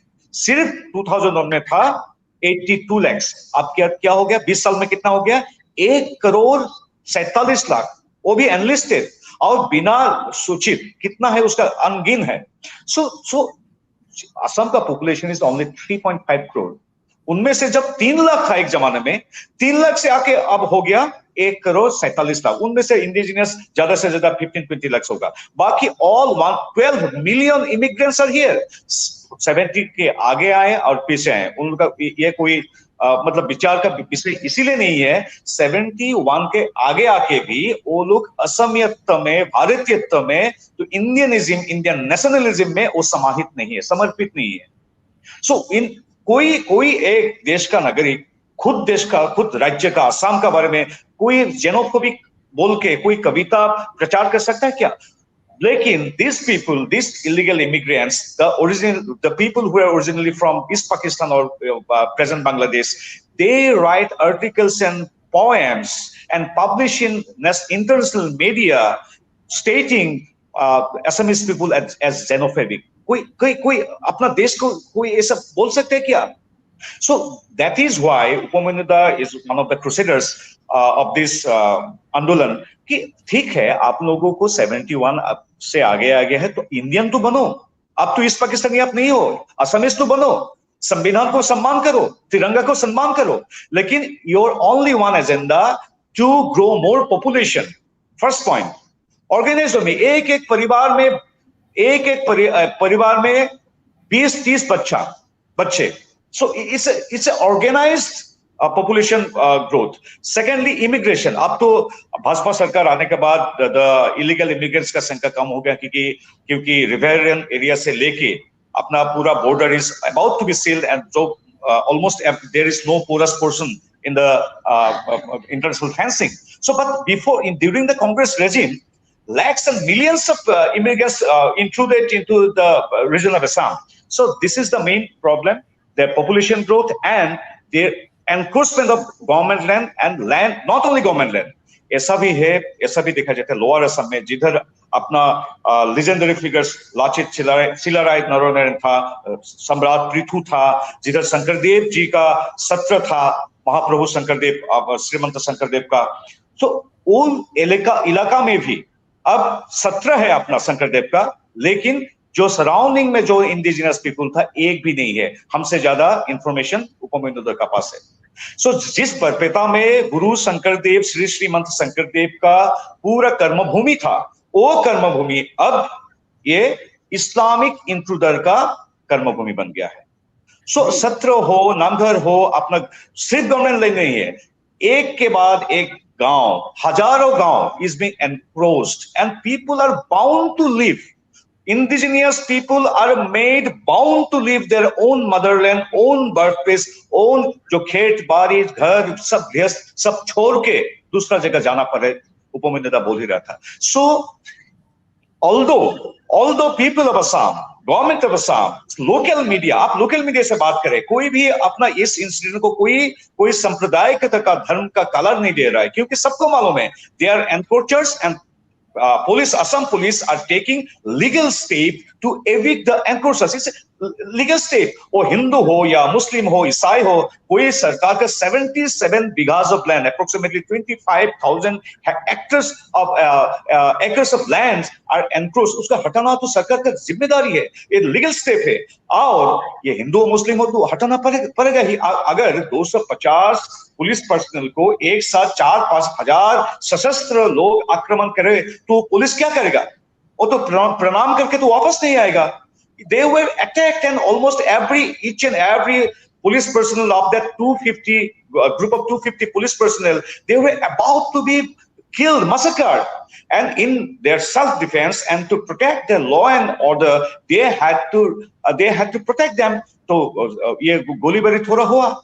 2001 में था 82 लाख। अब क्या हो गया 20 साल में, कितना हो गया 1,47,00,000, वो भी एनलिस्टेड और बिना सूचित। कितना है उसका अनगिन है। सो असम का पॉपुलेशन इज ओनली 3.5 करोड़। उनमें से जब 3 लाख था एक जमाने में, 3 लाख से आके अब हो गया 1,47,00,000। उनमें से इंडिजिनियस ज्यादा से ज्यादा 15-20 लाख होगा। बाकी all 12 million immigrants are here. 70 के आगे आए और पीछे आए, उनका ये कोई मतलब विचार का विषय इसीलिए नहीं है। 71 के आगे आके भी वो लोग असमियत में, भारतीयत्व में, तो इंडियनिज्म, इंडियन नेशनलिज्म में वो समाहित नहीं है, समर्पित नहीं है। सो इन कोई एक देश का नागरिक खुद राज्य का, असम का बारे में कोई जेनोफोबिक बोल के कोई कविता प्रचार कर सकता है क्या? लेकिन these people, these illegal immigrants, the people who are originally from East Pakistan or present Bangladesh, they write articles and poems and publish in international media stating Assamese people as xenophobic. कोई अपना देश को कोई ऐसा बोल सकते हैं क्या? So that is why Upamanyuda is one of the crusaders of this आंदोलन कि ठीक है, आप लोगों को 71 से आगे आ गया है तो इंडियन तो बनो, आप तो ईस्ट पाकिस्तानी आप नहीं हो, असमीज तो बनो, संविधान को सम्मान करो, तिरंगा को सम्मान करो, लेकिन your only one agenda to grow more population. First point, organize में एक परिवार में 20-30 बच्चे। So it's an organized population growth. Secondly, immigration. अब तो भाजपा सरकार आने के बाद the illegal immigrants का संख्या कम हो गया क्योंकि रिवेरियन एरिया से लेके अपना पूरा border is about to be sealed and so almost there is no porous portion in the international fencing. So but during the Congress regime, lakhs and millions of immigrants intruded into the region of Assam. So this is the main problem. Their population growth and their encroachment of government land and land, not only government land, ऐसा भी है, ऐसा भी देखा जाता है lower Assam में, जिधर अपना लेजेंडरी फिगर्स लाचित शिलाराय नरोनारायण था, सम्राट पृथु था, जिधर शंकरदेव जी का सत्र था, महाप्रभु शंकरदेव, श्रीमंत शंकरदेव का। तो उन इलाका में भी अब सत्र है अपना शंकरदेव का, लेकिन जो सराउंडिंग में जो इंडिजिनस पीपुल था एक भी नहीं है। हमसे ज्यादा इंफॉर्मेशन उपमन्युदा का पास है। सो जिस बरपेटा में गुरु शंकरदेव, श्रीमंत शंकरदेव का पूरा कर्मभूमि था, वो कर्मभूमि अब ये इस्लामिक इंट्रूडर का कर्मभूमि बन गया है। सो सत्र हो, नामघर हो, अपना सिर्फ गवर्नमेंट लैंड नहीं है, एक के बाद एक गांव, हजारों गांव is being encroached and people are bound to live. Indigenous people are made bound to leave their own motherland, own birthplace, own जो खेत बाड़ी घर सब गृहस्थ सब छोड़ के दूसरा जगह जाना पड़े, उपमन्युदा बोल ही रहा था। So although people of Assam, government of Assam, local media, आप लोकल मीडिया से बात करें, कोई भी अपना इस इंसिडेंट को कोई सांप्रदायिकता का धर्म का कलर नहीं दे रहा है, क्योंकि सबको मालूम है they are encroachers and Assam police are taking legal step to evict the encroachers. It's a legal step. वो हिंदू हो या मुस्लिम हो, ईसाई हो, कोई सरकार का 77 बीघास of land, approximately 25,000 acres of land are encroached. उसका हटाना तो सरकार का जिम्मेदारी है, ये लीगल स्टेप है। और ये हिंदू मुस्लिम हो तो हटाना पड़ेगा ही। अगर 250 पुलिस पर्सनल को एक साथ 4-5 हजार सशस्त्र लोग आक्रमण करे तो पुलिस क्या करेगा? वो तो प्रणाम करके तो वापस नहीं आएगा। They were attacked and almost each and every police personnel of that 250 group of 250 police personnel, they were about to be killed, massacred, and in their self-defense and to protect the law and order, they had to protect them. तो ये गोलीबारी थोड़ा हुआ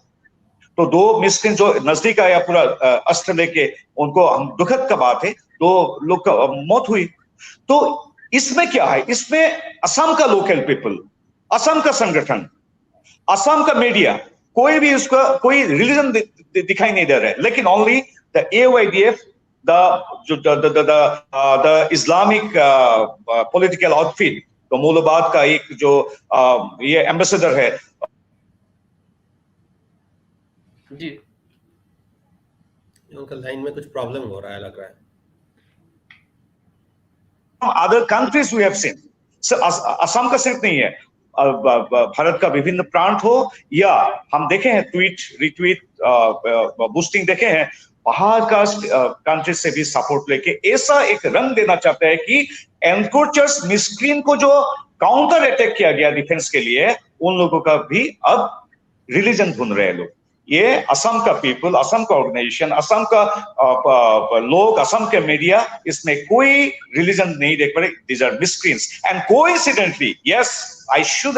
तो 2 मिस्किन जो नजदीक आया पूरा अस्त्र लेके, उनको हम दुखद का बात है, 2 लोग का मौत हुई। तो इसमें क्या है? इसमें असम का लोकल पीपल, असम का संगठन, असम का मीडिया, कोई भी उसका कोई रिलीजन दिखाई नहीं दे रहा है, लेकिन only the AYDF, the Islamic political outfit, तो मौलूबाद का एक जो ये एम्बेसडर है जी, उनका लाइन में कुछ प्रॉब्लम हो रहा है लग रहा है। Other countries we have seen. So Assam का सिर्फ नहीं है, भारत का विभिन्न प्रांत हो या हम देखे हैं ट्वीट रिट्वीट बूस्टिंग देखे हैं, बाहर का कंट्री से भी सपोर्ट लेके ऐसा एक रंग देना चाहता है कि एनक्रोचर्स मिस्क्रीन को जो काउंटर अटैक किया गया डिफेंस के लिए, उन लोगों का भी अब रिलीजन ढूंढ रहे हैं लोग। ये असम का पीपल, असम का ऑर्गेनाइजेशन, असम का लोग, असम के मीडिया, इसमें कोई रिलीजन नहीं देख पा रहे. These are miscreants. And coincidentally, yes, I should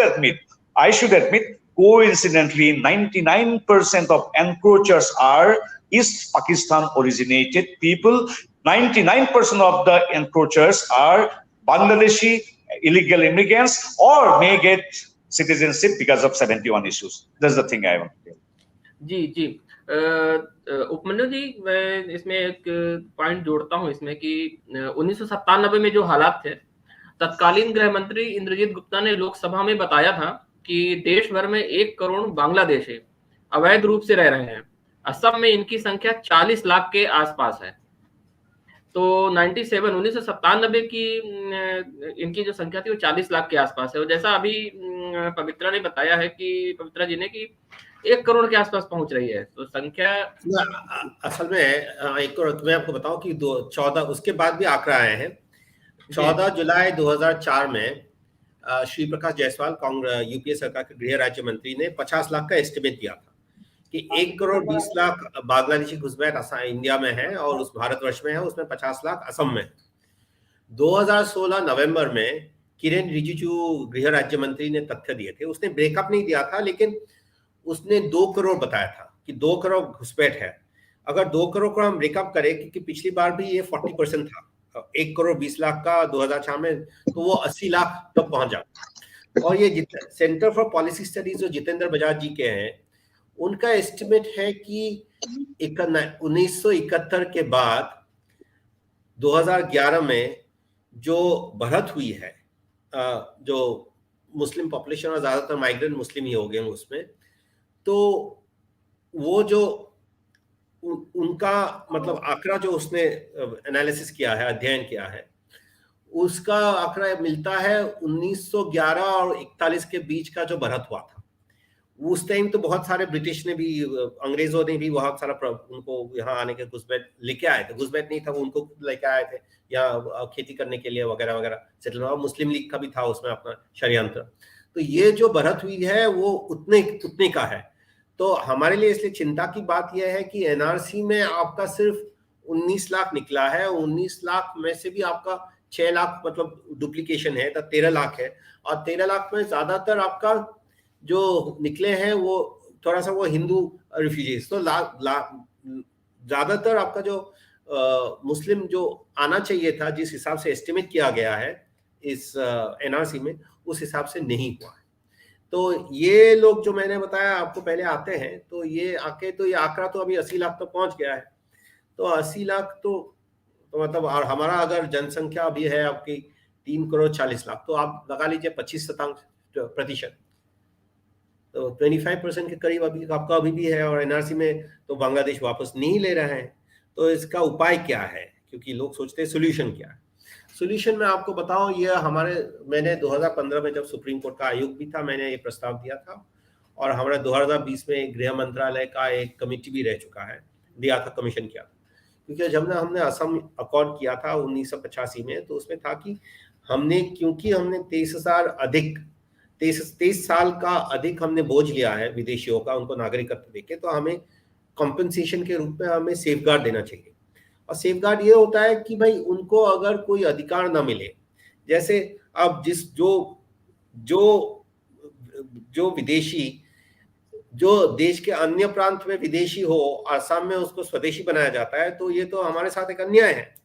admit, coincidentally 99% of encroachers are East Pakistan originated people. 99% of the encroachers are Bangladeshi illegal immigrants or may get citizenship because of 71 issues. That's the thing I want to tell. जी, जी। उपमन्यु जी, मैं इसमें एक point जोड़ता हूँ इसमें कि 1997 में जो हालात थे, तत्कालीन गृह मंत्री इंद्रजीत गुप्ता ने लोकसभा में बताया था कि देश भर में 1 करोड़ बांग्लादेशी अवैध रूप से रह रहे हैं। असम में इनकी संख्या 40 लाख के आसपास है। तो 1997 की इनकी जो संख्या थी वो 40 लाख के आसपास है। और जैसा अभी पवित्रा ने बताया है कि पवित्रा जी ने कि 1 करोड़ के आसपास पहुंच रही है, तो संख्या असल में 1 करोड़। मैं आपको बताऊं कि 14 उसके बाद भी आंकड़ा आए हैं। 14 जुलाई 2004 में श्री प्रकाश जायसवाल कांग्रेस यूपीए सरकार के गृह राज्य मंत्री ने 50 लाख का एस्टिमेट दिया था कि 1 करोड़ 20 लाख बांग्लादेशी घुसपैठ इंडिया में है और उस भारतवर्ष में है, उसमें 50 लाख असम में। 2016 नवंबर में किरेन रिजिजू गृह राज्य मंत्री ने तथ्य दिए थे। उसने ब्रेकअप नहीं दिया था, लेकिन उसने 2 करोड़ बताया था कि 2 करोड़ घुसपैठ है। अगर 2 करोड़ को हम ब्रेकअप करें, क्योंकि पिछली बार भी ये 40% था 1 करोड़ 20 लाख का 2004 में, तो वो 80 लाख तक पहुंच जाता। और ये सेंटर फॉर पॉलिसी स्टडीज जो जितेंद्र बजाज जी के हैं, उनका एस्टिमेट है कि 1971 के बाद 2011 में जो बढ़त हुई है, जो मुस्लिम पॉपुलेशन और ज्यादातर माइग्रेंट मुस्लिम ही हो गए उसमें, तो वो जो उनका मतलब आंकड़ा जो उसने एनालिसिस किया है, अध्ययन किया है, उसका आंकड़ा मिलता है 1911 और 41 के बीच का जो बढ़त हुआ था। उस टाइम तो बहुत सारे ब्रिटिश ने भी, अंग्रेजों ने भी बहुत सारा उनको यहाँ आने के घुसपैठ लेके आए थे। घुसपैठ नहीं था, वो उनको लेके आए थे यहाँ खेती करने के लिए वगैरह वगैरह सेटलमेंट। और मुस्लिम लीग का भी था उसमें अपना षड्यंत्र। तो ये जो बढ़त हुई है वो उतने का है। तो हमारे लिए इसलिए चिंता की बात यह है कि एनआरसी में आपका सिर्फ 19 लाख निकला है। 19 लाख में से भी आपका 6 लाख मतलब डुप्लीकेशन है, तो 13 लाख है। और 13 लाख में ज्यादातर आपका जो निकले हैं वो थोड़ा सा वो हिंदू रिफ्यूजीज। तो ज्यादातर आपका जो मुस्लिम जो आना चाहिए था, जिस हिसाब से एस्टिमेट किया गया है इस एनआरसी में, उस हिसाब से नहीं हुआ है। तो ये लोग जो मैंने बताया आपको पहले आते हैं, तो ये आके तो ये आंकड़ा तो अभी 80 लाख तक पहुंच गया है। तो 80 लाख तो मतलब, और हमारा अगर जनसंख्या अभी है आपकी 3 करोड़ 40 लाख, तो आप लगा लीजिए 25%, तो 25% के करीब अभी आपका अभी भी है। और एनआरसी में तो बांग्लादेश वापस नहीं ले रहे हैं। तो इसका उपाय क्या है, क्योंकि लोग सोचते हैं सोल्यूशन क्या है। सोल्यूशन मैं आपको बताऊं, ये मैंने 2015 में जब सुप्रीम कोर्ट का आयोग भी था, मैंने ये प्रस्ताव दिया था। और हमारा 2020 में गृह मंत्रालय का एक कमेटी भी रह चुका है, दिया था, कमीशन किया था। क्योंकि जब हमने असम अकॉर्ड किया था 1985 में, तो उसमें था कि क्योंकि हमने 23 साल का अधिक हमने बोझ लिया है विदेशियों का, उनको नागरिकत्व देके, तो हमें कॉम्पेंसेशन के रूप में हमें सेफगार्ड देना चाहिए। और सेफगार्ड ये होता है कि भाई उनको अगर कोई अधिकार ना मिले, जैसे अब जो विदेशी जो देश के अन्य प्रांत में विदेशी हो, असम में उसको स्वदेशी बनाया जाता है, तो ये तो हमारे साथ एक अन्याय है,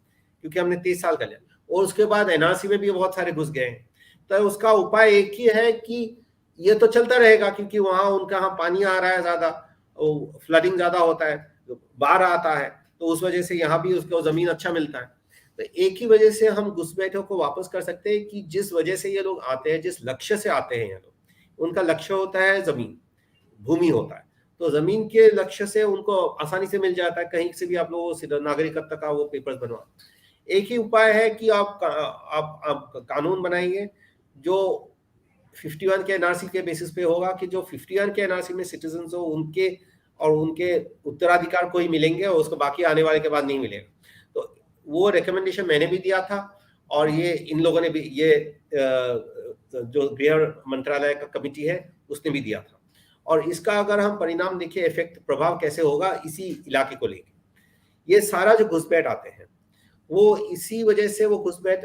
क्योंकि हमने 23 साल कर लिया। और उसके बाद एनआरसी में भी बहुत सारे घुस गए हैं। तो उसका उपाय एक ही है कि ये तो चलता रहेगा, क्योंकि वहां उनका यहाँ पानी आ रहा है, ज्यादा फ्लडिंग ज्यादा होता है, बाढ़ आता है, तो उस वजह से यहाँ भी उसको जमीन अच्छा मिलता है। तो एक ही वजह से हम घुसपैठों को वापस कर सकते हैं कि जिस वजह से ये लोग आते हैं, जिस लक्ष्य से आते हैं ये लोग, उनका लक्ष्य होता है जमीन, भूमि होता है। तो जमीन के लक्ष्य से उनको आसानी से मिल जाता है, कहीं से भी आप लोग नागरिकत्व का वो पेपर्स बनवा। एक ही उपाय है कि आप कानून बनाइए जो 51 के एनआरसी के बेसिस पे होगा, कि जो 51 के एनआरसी में सिटीजन हो उनके उत्तराधिकार को ही मिलेंगे, और उसको बाकी आने वाले के बाद नहीं मिलेगा। तो वो रिकमेंडेशन मैंने भी दिया था, और ये इन लोगों ने भी, ये जो गृह मंत्रालय का कमेटी है उसने भी दिया था। और इसका अगर हम परिणाम देखें, इफेक्ट, प्रभाव कैसे होगा इसी इलाके को लेकर, ये सारा जो घुसपैठ आते हैं वो इसी वजह से वो घुसपैठ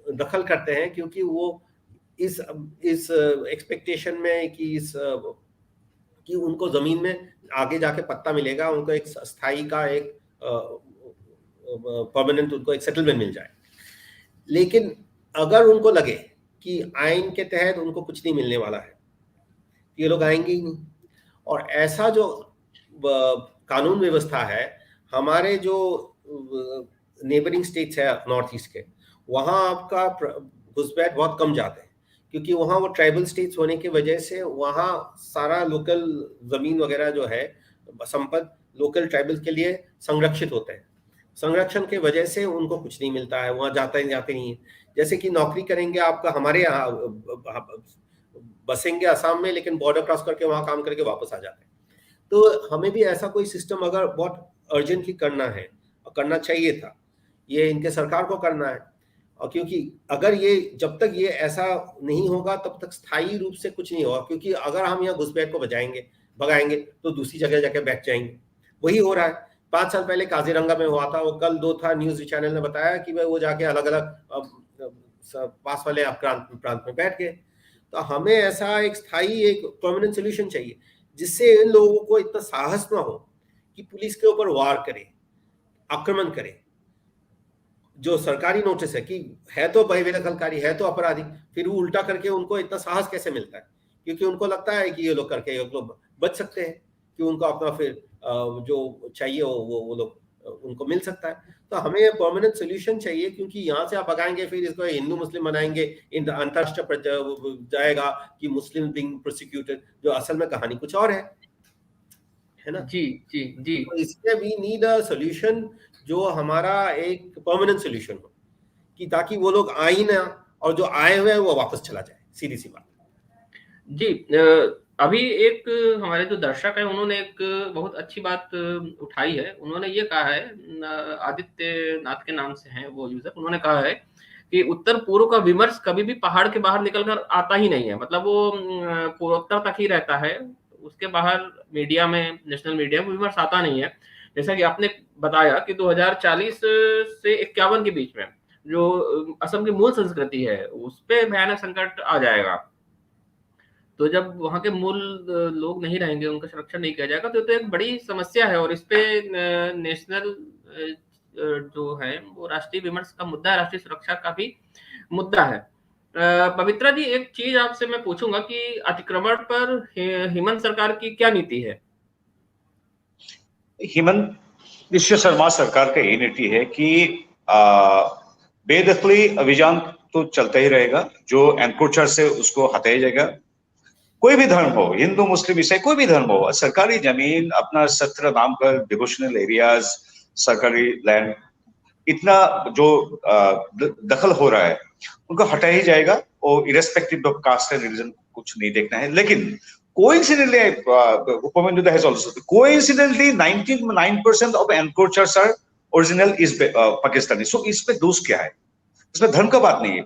दखल करते हैं, क्योंकि वो इस एक्सपेक्टेशन में कि उनको जमीन में आगे जाके पत्ता मिलेगा, उनको एक स्थायी का एक परमानेंट उनको एक सेटलमेंट मिल जाए। लेकिन अगर उनको लगे कि आइन के तहत उनको कुछ नहीं मिलने वाला है, ये लोग आएंगे ही नहीं। और ऐसा जो कानून व्यवस्था है, हमारे जो नेबरिंग स्टेट्स है नॉर्थ ईस्ट के, वहाँ आपका घुसपैठ बहुत कम जाते हैं, क्योंकि वहाँ वो ट्राइबल स्टेट्स होने की वजह से वहाँ सारा लोकल जमीन वगैरह जो है संपत्ति लोकल ट्राइबल के लिए संरक्षित होते हैं। संरक्षण के वजह से उनको कुछ नहीं मिलता है, वहाँ जाते नहीं है। जैसे कि नौकरी करेंगे आपका, हमारे यहाँ बसेंगे असम में, लेकिन बॉर्डर क्रॉस करके वहाँ काम करके वापस आ जाते हैं। तो हमें भी ऐसा कोई सिस्टम अगर बहुत अर्जेंटली करना है, और करना चाहिए था, ये इनके सरकार को करना है। और क्योंकि अगर ये जब तक ये ऐसा नहीं होगा तब तक स्थायी रूप से कुछ नहीं होगा, क्योंकि अगर हम यहाँ घुसपैठ को भगाएंगे तो दूसरी जगह जाके बैठ जाएंगे। वही हो रहा है। 5 साल पहले काजीरंगा में हुआ था, वो कल 2 था, न्यूज चैनल ने बताया कि वो जाके अलग अलग पास वाले प्रांत में बैठ गए। तो हमें ऐसा एक स्थायी एक परमानेंट सोल्यूशन चाहिए, जिससे इन लोगों को इतना साहस ना हो कि पुलिस के ऊपर वार करे, आक्रमण करे। जो सरकारी नोटिस है कि है तो बेदखलकारी, है तो अपराधी, फिर वो उल्टा करके उनको इतना साहस कैसे मिलता है? क्योंकि उनको लगता है कि ये लोग करके ये लोग बच सकते हैं, कि उनको अपना फिर जो चाहिए वो लोग उनको मिल सकता है। तो हमें परमानेंट सोल्यूशन चाहिए, क्योंकि यहाँ से आप भगाएंगे फिर इसको हिंदू मुस्लिम बनाएंगे, अंतरराष्ट्रीय जाएगा कि मुस्लिम बीइंग प्रोसिक्यूटेड, जो असल में कहानी कुछ और है ना। जी जी जी। तो इसलिए वी नीड अ सोल्यूशन जो हमारा एक परमानेंट सोल्यूशन हो, कि ताकि वो लोग आए ही ना, और जो आए हुए हैं वो वापस चला जाए, सीधी सी बात। जी, अभी एक हमारे जो दर्शक हैं उन्होंने एक बहुत अच्छी बात उठाई है। उन्होंने ये कहा है, आदित्य नाथ के नाम से हैं वो यूजर, उन्होंने कहा है कि उत्तर पूर्व का विमर्श कभी भी पहाड़ के बाहर निकलकर आता ही नहीं है। मतलब वो पूर्वोत्तर तक ही रहता है, उसके बाहर मीडिया में, नेशनल मीडिया में विमर्श आता नहीं है। जैसा कि आपने बताया कि 2040 से 51 के बीच में जो असम की मूल संस्कृति है उस पे भयानक संकट आ जाएगा। तो जब वहाँ के मूल लोग नहीं रहेंगे, उनका संरक्षण नहीं किया जाएगा, तो एक बड़ी समस्या है। और इस पे नेशनल जो है वो राष्ट्रीय विमर्श का मुद्दा है, राष्ट्रीय सुरक्षा का भी मुद्दा है। पवित्रा जी, एक चीज आपसे मैं पूछूंगा कि अतिक्रमण पर हेमंत सरकार की क्या नीति है? हेमंत विश्व शर्मा सरकार का ये नीति है कि बेदखली अभियान तो चलता ही रहेगा, जो एनक्रोचर से उसको हटाया जाएगा। कोई भी धर्म हो, हिंदू मुस्लिम ईसाई कोई भी धर्म हो, सरकारी जमीन अपना सत्र नाम पर डिवोशनल एरियाज, सरकारी लैंड, इतना जो दखल हो रहा है उनको हटाया ही जाएगा। और irrespective of caste and religion कुछ नहीं देखना है। लेकिन coincidentally, Upamendra has also said, coincidentally 99% of encroachers are original is Pakistani. So इस पे दोष क्या है? इसमें धर्म का बात नहीं है,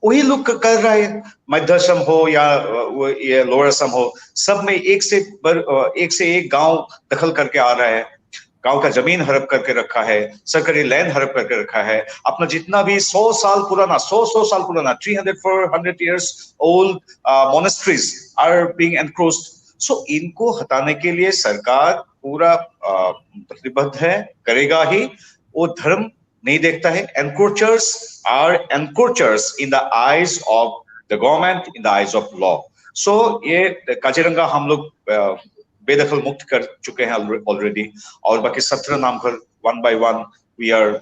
वही लोग कर रहा है। मध्य असम हो या लोअर असम हो, सब में एक से एक गांव दखल करके आ रहा है, गांव का जमीन हड़प करके रखा है, सरकारी लैंड हड़प करके रखा है। अपना जितना भी 100 साल पुराना 300-400 years old monasteries are being encroached. So इनको हटाने के लिए सरकार पूरा प्रतिबद्ध है, करेगा ही। वो धर्म नहीं देखता है। Encroachers are encroachers in the eyes of the government, in the eyes of law. So ये काजीरंगा हम लोग बेदखल मुक्त कर चुके हैं ऑलरेडी, और बाकी 17 नाम पर 1 by 1 we are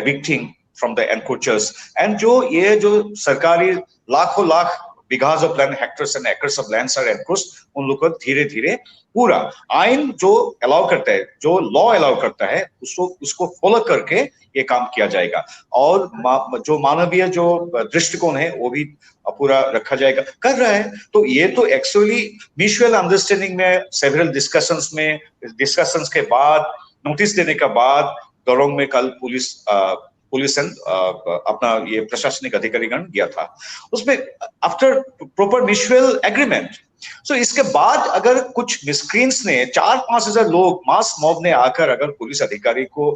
evicting from the encroachers. And जो सरकारी लाखों lakh bighas of land, hectares and acres of lands are encroached, उन लोगों को धीरे धीरे पूरा आइन जो अलाउ करता है, जो लॉ अलाउ करता है, उसको फॉलो करके ये काम किया जाएगा। और जो मानवीय जो दृष्टिकोण है वो भी पूरा रखा जाएगा, कर रहा है। तो ये तो एक्चुअली म्यूचुअल अंडरस्टैंडिंग में, सेवरल डिस्कशंस के बाद, नोटिस देने के बाद दरोंग में कल पुलिस एंड अपना ये प्रशासनिक अधिकारीगण गया था। उसमें after proper mutual agreement so इसके बाद अगर कुछ मिसक्रीन्स ने 4-5 हजार लोग मास मॉब ने आकर अगर पुलिस अधिकारी को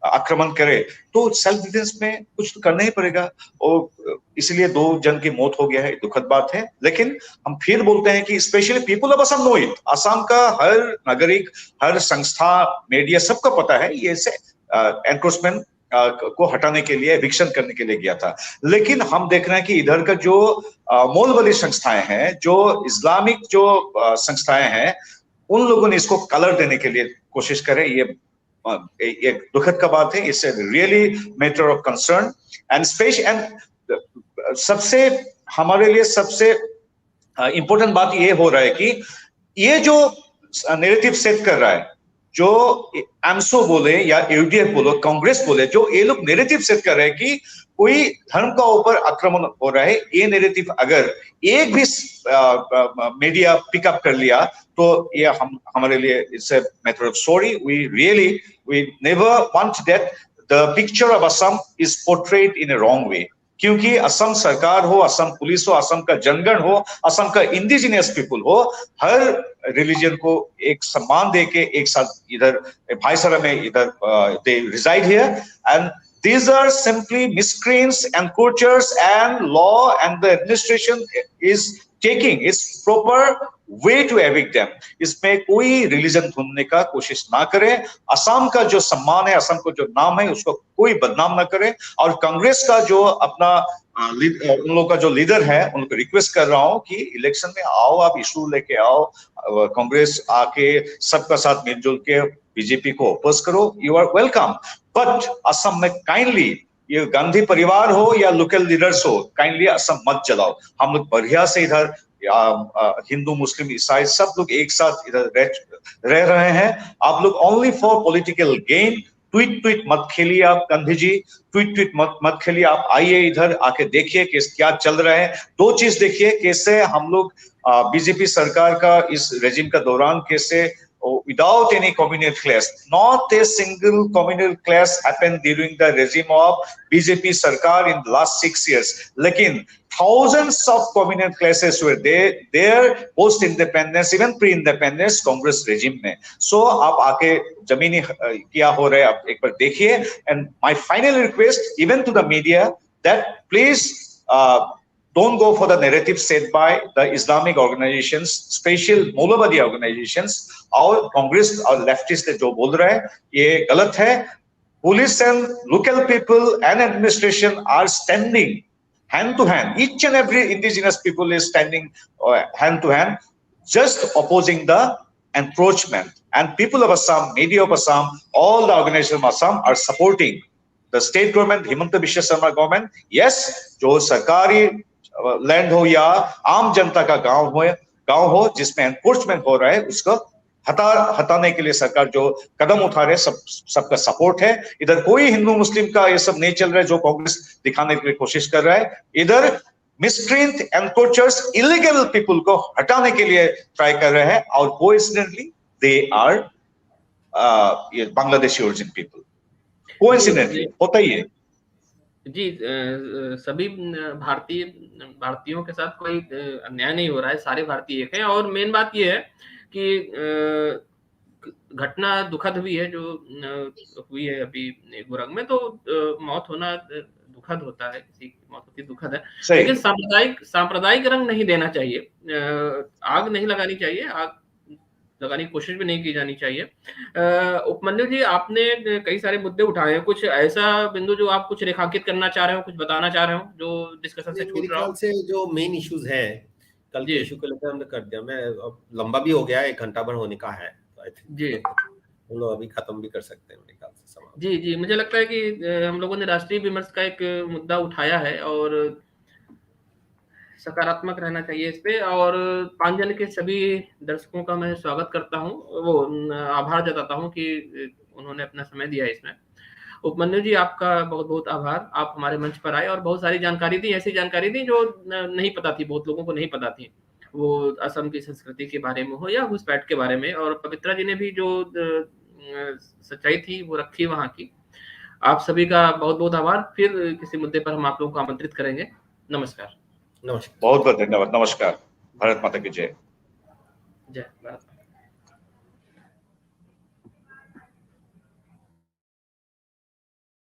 आक्रमण करे तो सेल्फ डिफेंस में कुछ तो करना ही पड़ेगा, और इसलिए 2 जन की मौत हो गया है, दुखद बात है। लेकिन हम फिर बोलते हैं कि specially people of Assam know it, Assam का हर नागरिक, हर संस्था, मीडिया सबको पता है ये से एनक्रोचमेंट को हटाने के लिए, एविक्शन करने के लिए गया था। लेकिन हम देख रहे हैं कि इधर का जो मौलवादी संस्थाएं हैं, जो इस्लामिक जो संस्थाएं हैं, उन लोगों ने इसको कलर देने के लिए कोशिश करे। ये एक दुखद का बात है, it's really matter of concern and special. सबसे हमारे लिए सबसे इंपॉर्टेंट बात ये हो रहा है कि ये जो नैरेटिव सेट कर रहा है, जो एमसो बोले या यूडीएफ बोलो, कांग्रेस बोले, जो ये लोग नैरेटिव सेट कर रहे हैं कि कोई धर्म का ऊपर आक्रमण हो रहा है, ये नैरेटिव अगर एक भी मीडिया पिकअप कर लिया तो ये हमारे लिए it's a matter of sorry. We never want that the picture of Assam is portrayed in a wrong way, क्योंकि असम सरकार हो, असम पुलिस हो, असम का जनगण हो, असम का इंडिजिनियस पीपल हो, हर रिलीजन को एक सम्मान देके एक साथ इधर भाईचारा में इधर they resided here, and these are simply miscreants and courtiers, and law and the administration is taking its proper way to evict them. इसमें कोई रिलीजन ढूंढने का कोशिश ना करे, असम का जो सम्मान है, असम का जो नाम है, उसको कोई बदनाम ना करे। और कांग्रेस का जो अपना उन लोगों का जो लीडर है, उनको रिक्वेस्ट कर रहा हूं कि इलेक्शन में आओ, आप इशू लेके आओ, कांग्रेस आके सबका साथ मिलजुल के बीजेपी को अपोज करो, you are welcome. But Assam में काइंडली, ये गांधी परिवार हो या लोकल लीडर्स हो, काइंडली असम मत जलाओ। हम लोग बढ़िया से इधर हिंदू, मुस्लिम, ईसाई सब लोग एक साथ इधर रह रहे हैं। आप लोग only for political gain tweet मत खेलिए आप गांधी जी, ट्वीट मत खेलिए आप। आइए इधर आके देखिए कि क्या चल रहा है। 2 चीज देखिए, कैसे हम लोग बीजेपी सरकार का इस रेजिम का दौरान कैसे without any communal clash, not a single communal clash happened during the regime of BJP Sarkar in the last 6 years. लेकिन thousands of communal clashes were there post independence, even pre independence Congress regime में। So आप आके जमीनी क्या हो रहा है आप एक बार देखिए। And my final request even to the media that please don't go for the narrative set by the Islamic organizations, special मौलवादी organizations, और कांग्रेस और लेफ्टिस्ट जो बोल रहे हैं ये गलत है। Police and local people and administration are standing hand to hand. Each and every indigenous people is standing hand to hand, just opposing the encroachment. And people of Assam, media of Assam, all the organizations of Assam are supporting the state government, Himanta Biswa Sarma government. Yes, जो सरकारी land हो या आम जनता का गांव हो जिसमें encroachment हो रहा है, उसको हटाने के लिए सरकार जो कदम उठा रहे, सबका सपोर्ट है। इधर कोई हिंदू मुस्लिम का ये सब नहीं चल रहा है जो कांग्रेस दिखाने के लिए कोशिश कर रहा है। इधर मिसक्रींट एनक्रोचर्स, इलीगल पीपल को हटाने के लिए ट्राई कर रहे हैं, और कोइंसिडेंटली दे आर ये बांग्लादेशी ओरिजिन पीपल। कोइंसिडेंटली होता ही है जी। सभी भारतीयों के साथ कोई अन्याय नहीं हो रहा है, सारे भारतीय एक हैं। और मेन बात ये है कि घटना दुखद भी है जो हुई है अभी गुरंग में, तो मौत होना दुखद होता है, किसी की मौत होती दुखद है, लेकिन सांप्रदायिक रंग नहीं देना चाहिए, आग नहीं लगानी चाहिए, आग लगाने की कोशिश भी नहीं की जानी चाहिए। उपमन्यु जी, आपने कई सारे मुद्दे उठाए हैं, कुछ ऐसा बिंदु जो आप कुछ रेखांकित करना चाह रहे हो, कुछ बताना चाह रहे हो जो डिस्कशन से छूट रहा हो? से जो मेन इश्यूज है कल के इशू को लेकर हमने कर दिया। मैं अब लंबा भी हो गया, 1 घंटा भर होने का है, तो आई थिंक जी हम लोग अभी खत्म भी कर सकते हैं मेरे ख्याल से समाप्त। जी, मुझे लगता है कि हम लोगों ने राष्ट्रीय विमर्श का एक मुद्दा उठाया है और सकारात्मक रहना चाहिए इस पे। और पांचजन के सभी दर्शकों का मैं स्वागत करता हूँ, वो आभार जताता हूँ कि उन्होंने अपना समय दिया इसमें। उपमन्यु जी, आपका बहुत बहुत आभार, आप हमारे मंच पर आए और बहुत सारी जानकारी दी, ऐसी जानकारी दी जो नहीं पता थी, बहुत लोगों को नहीं पता थी, वो असम की संस्कृति के बारे में हो या घुसपैठ के बारे में। और पवित्रा जी ने भी जो सच्चाई थी वो रखी वहाँ की। आप सभी का बहुत बहुत आभार। फिर किसी मुद्दे पर हम आप लोगों को आमंत्रित करेंगे। नमस्कार। बहुत बहुत धन्यवाद। नमस्कार। भारत माता की जय। जय भारत।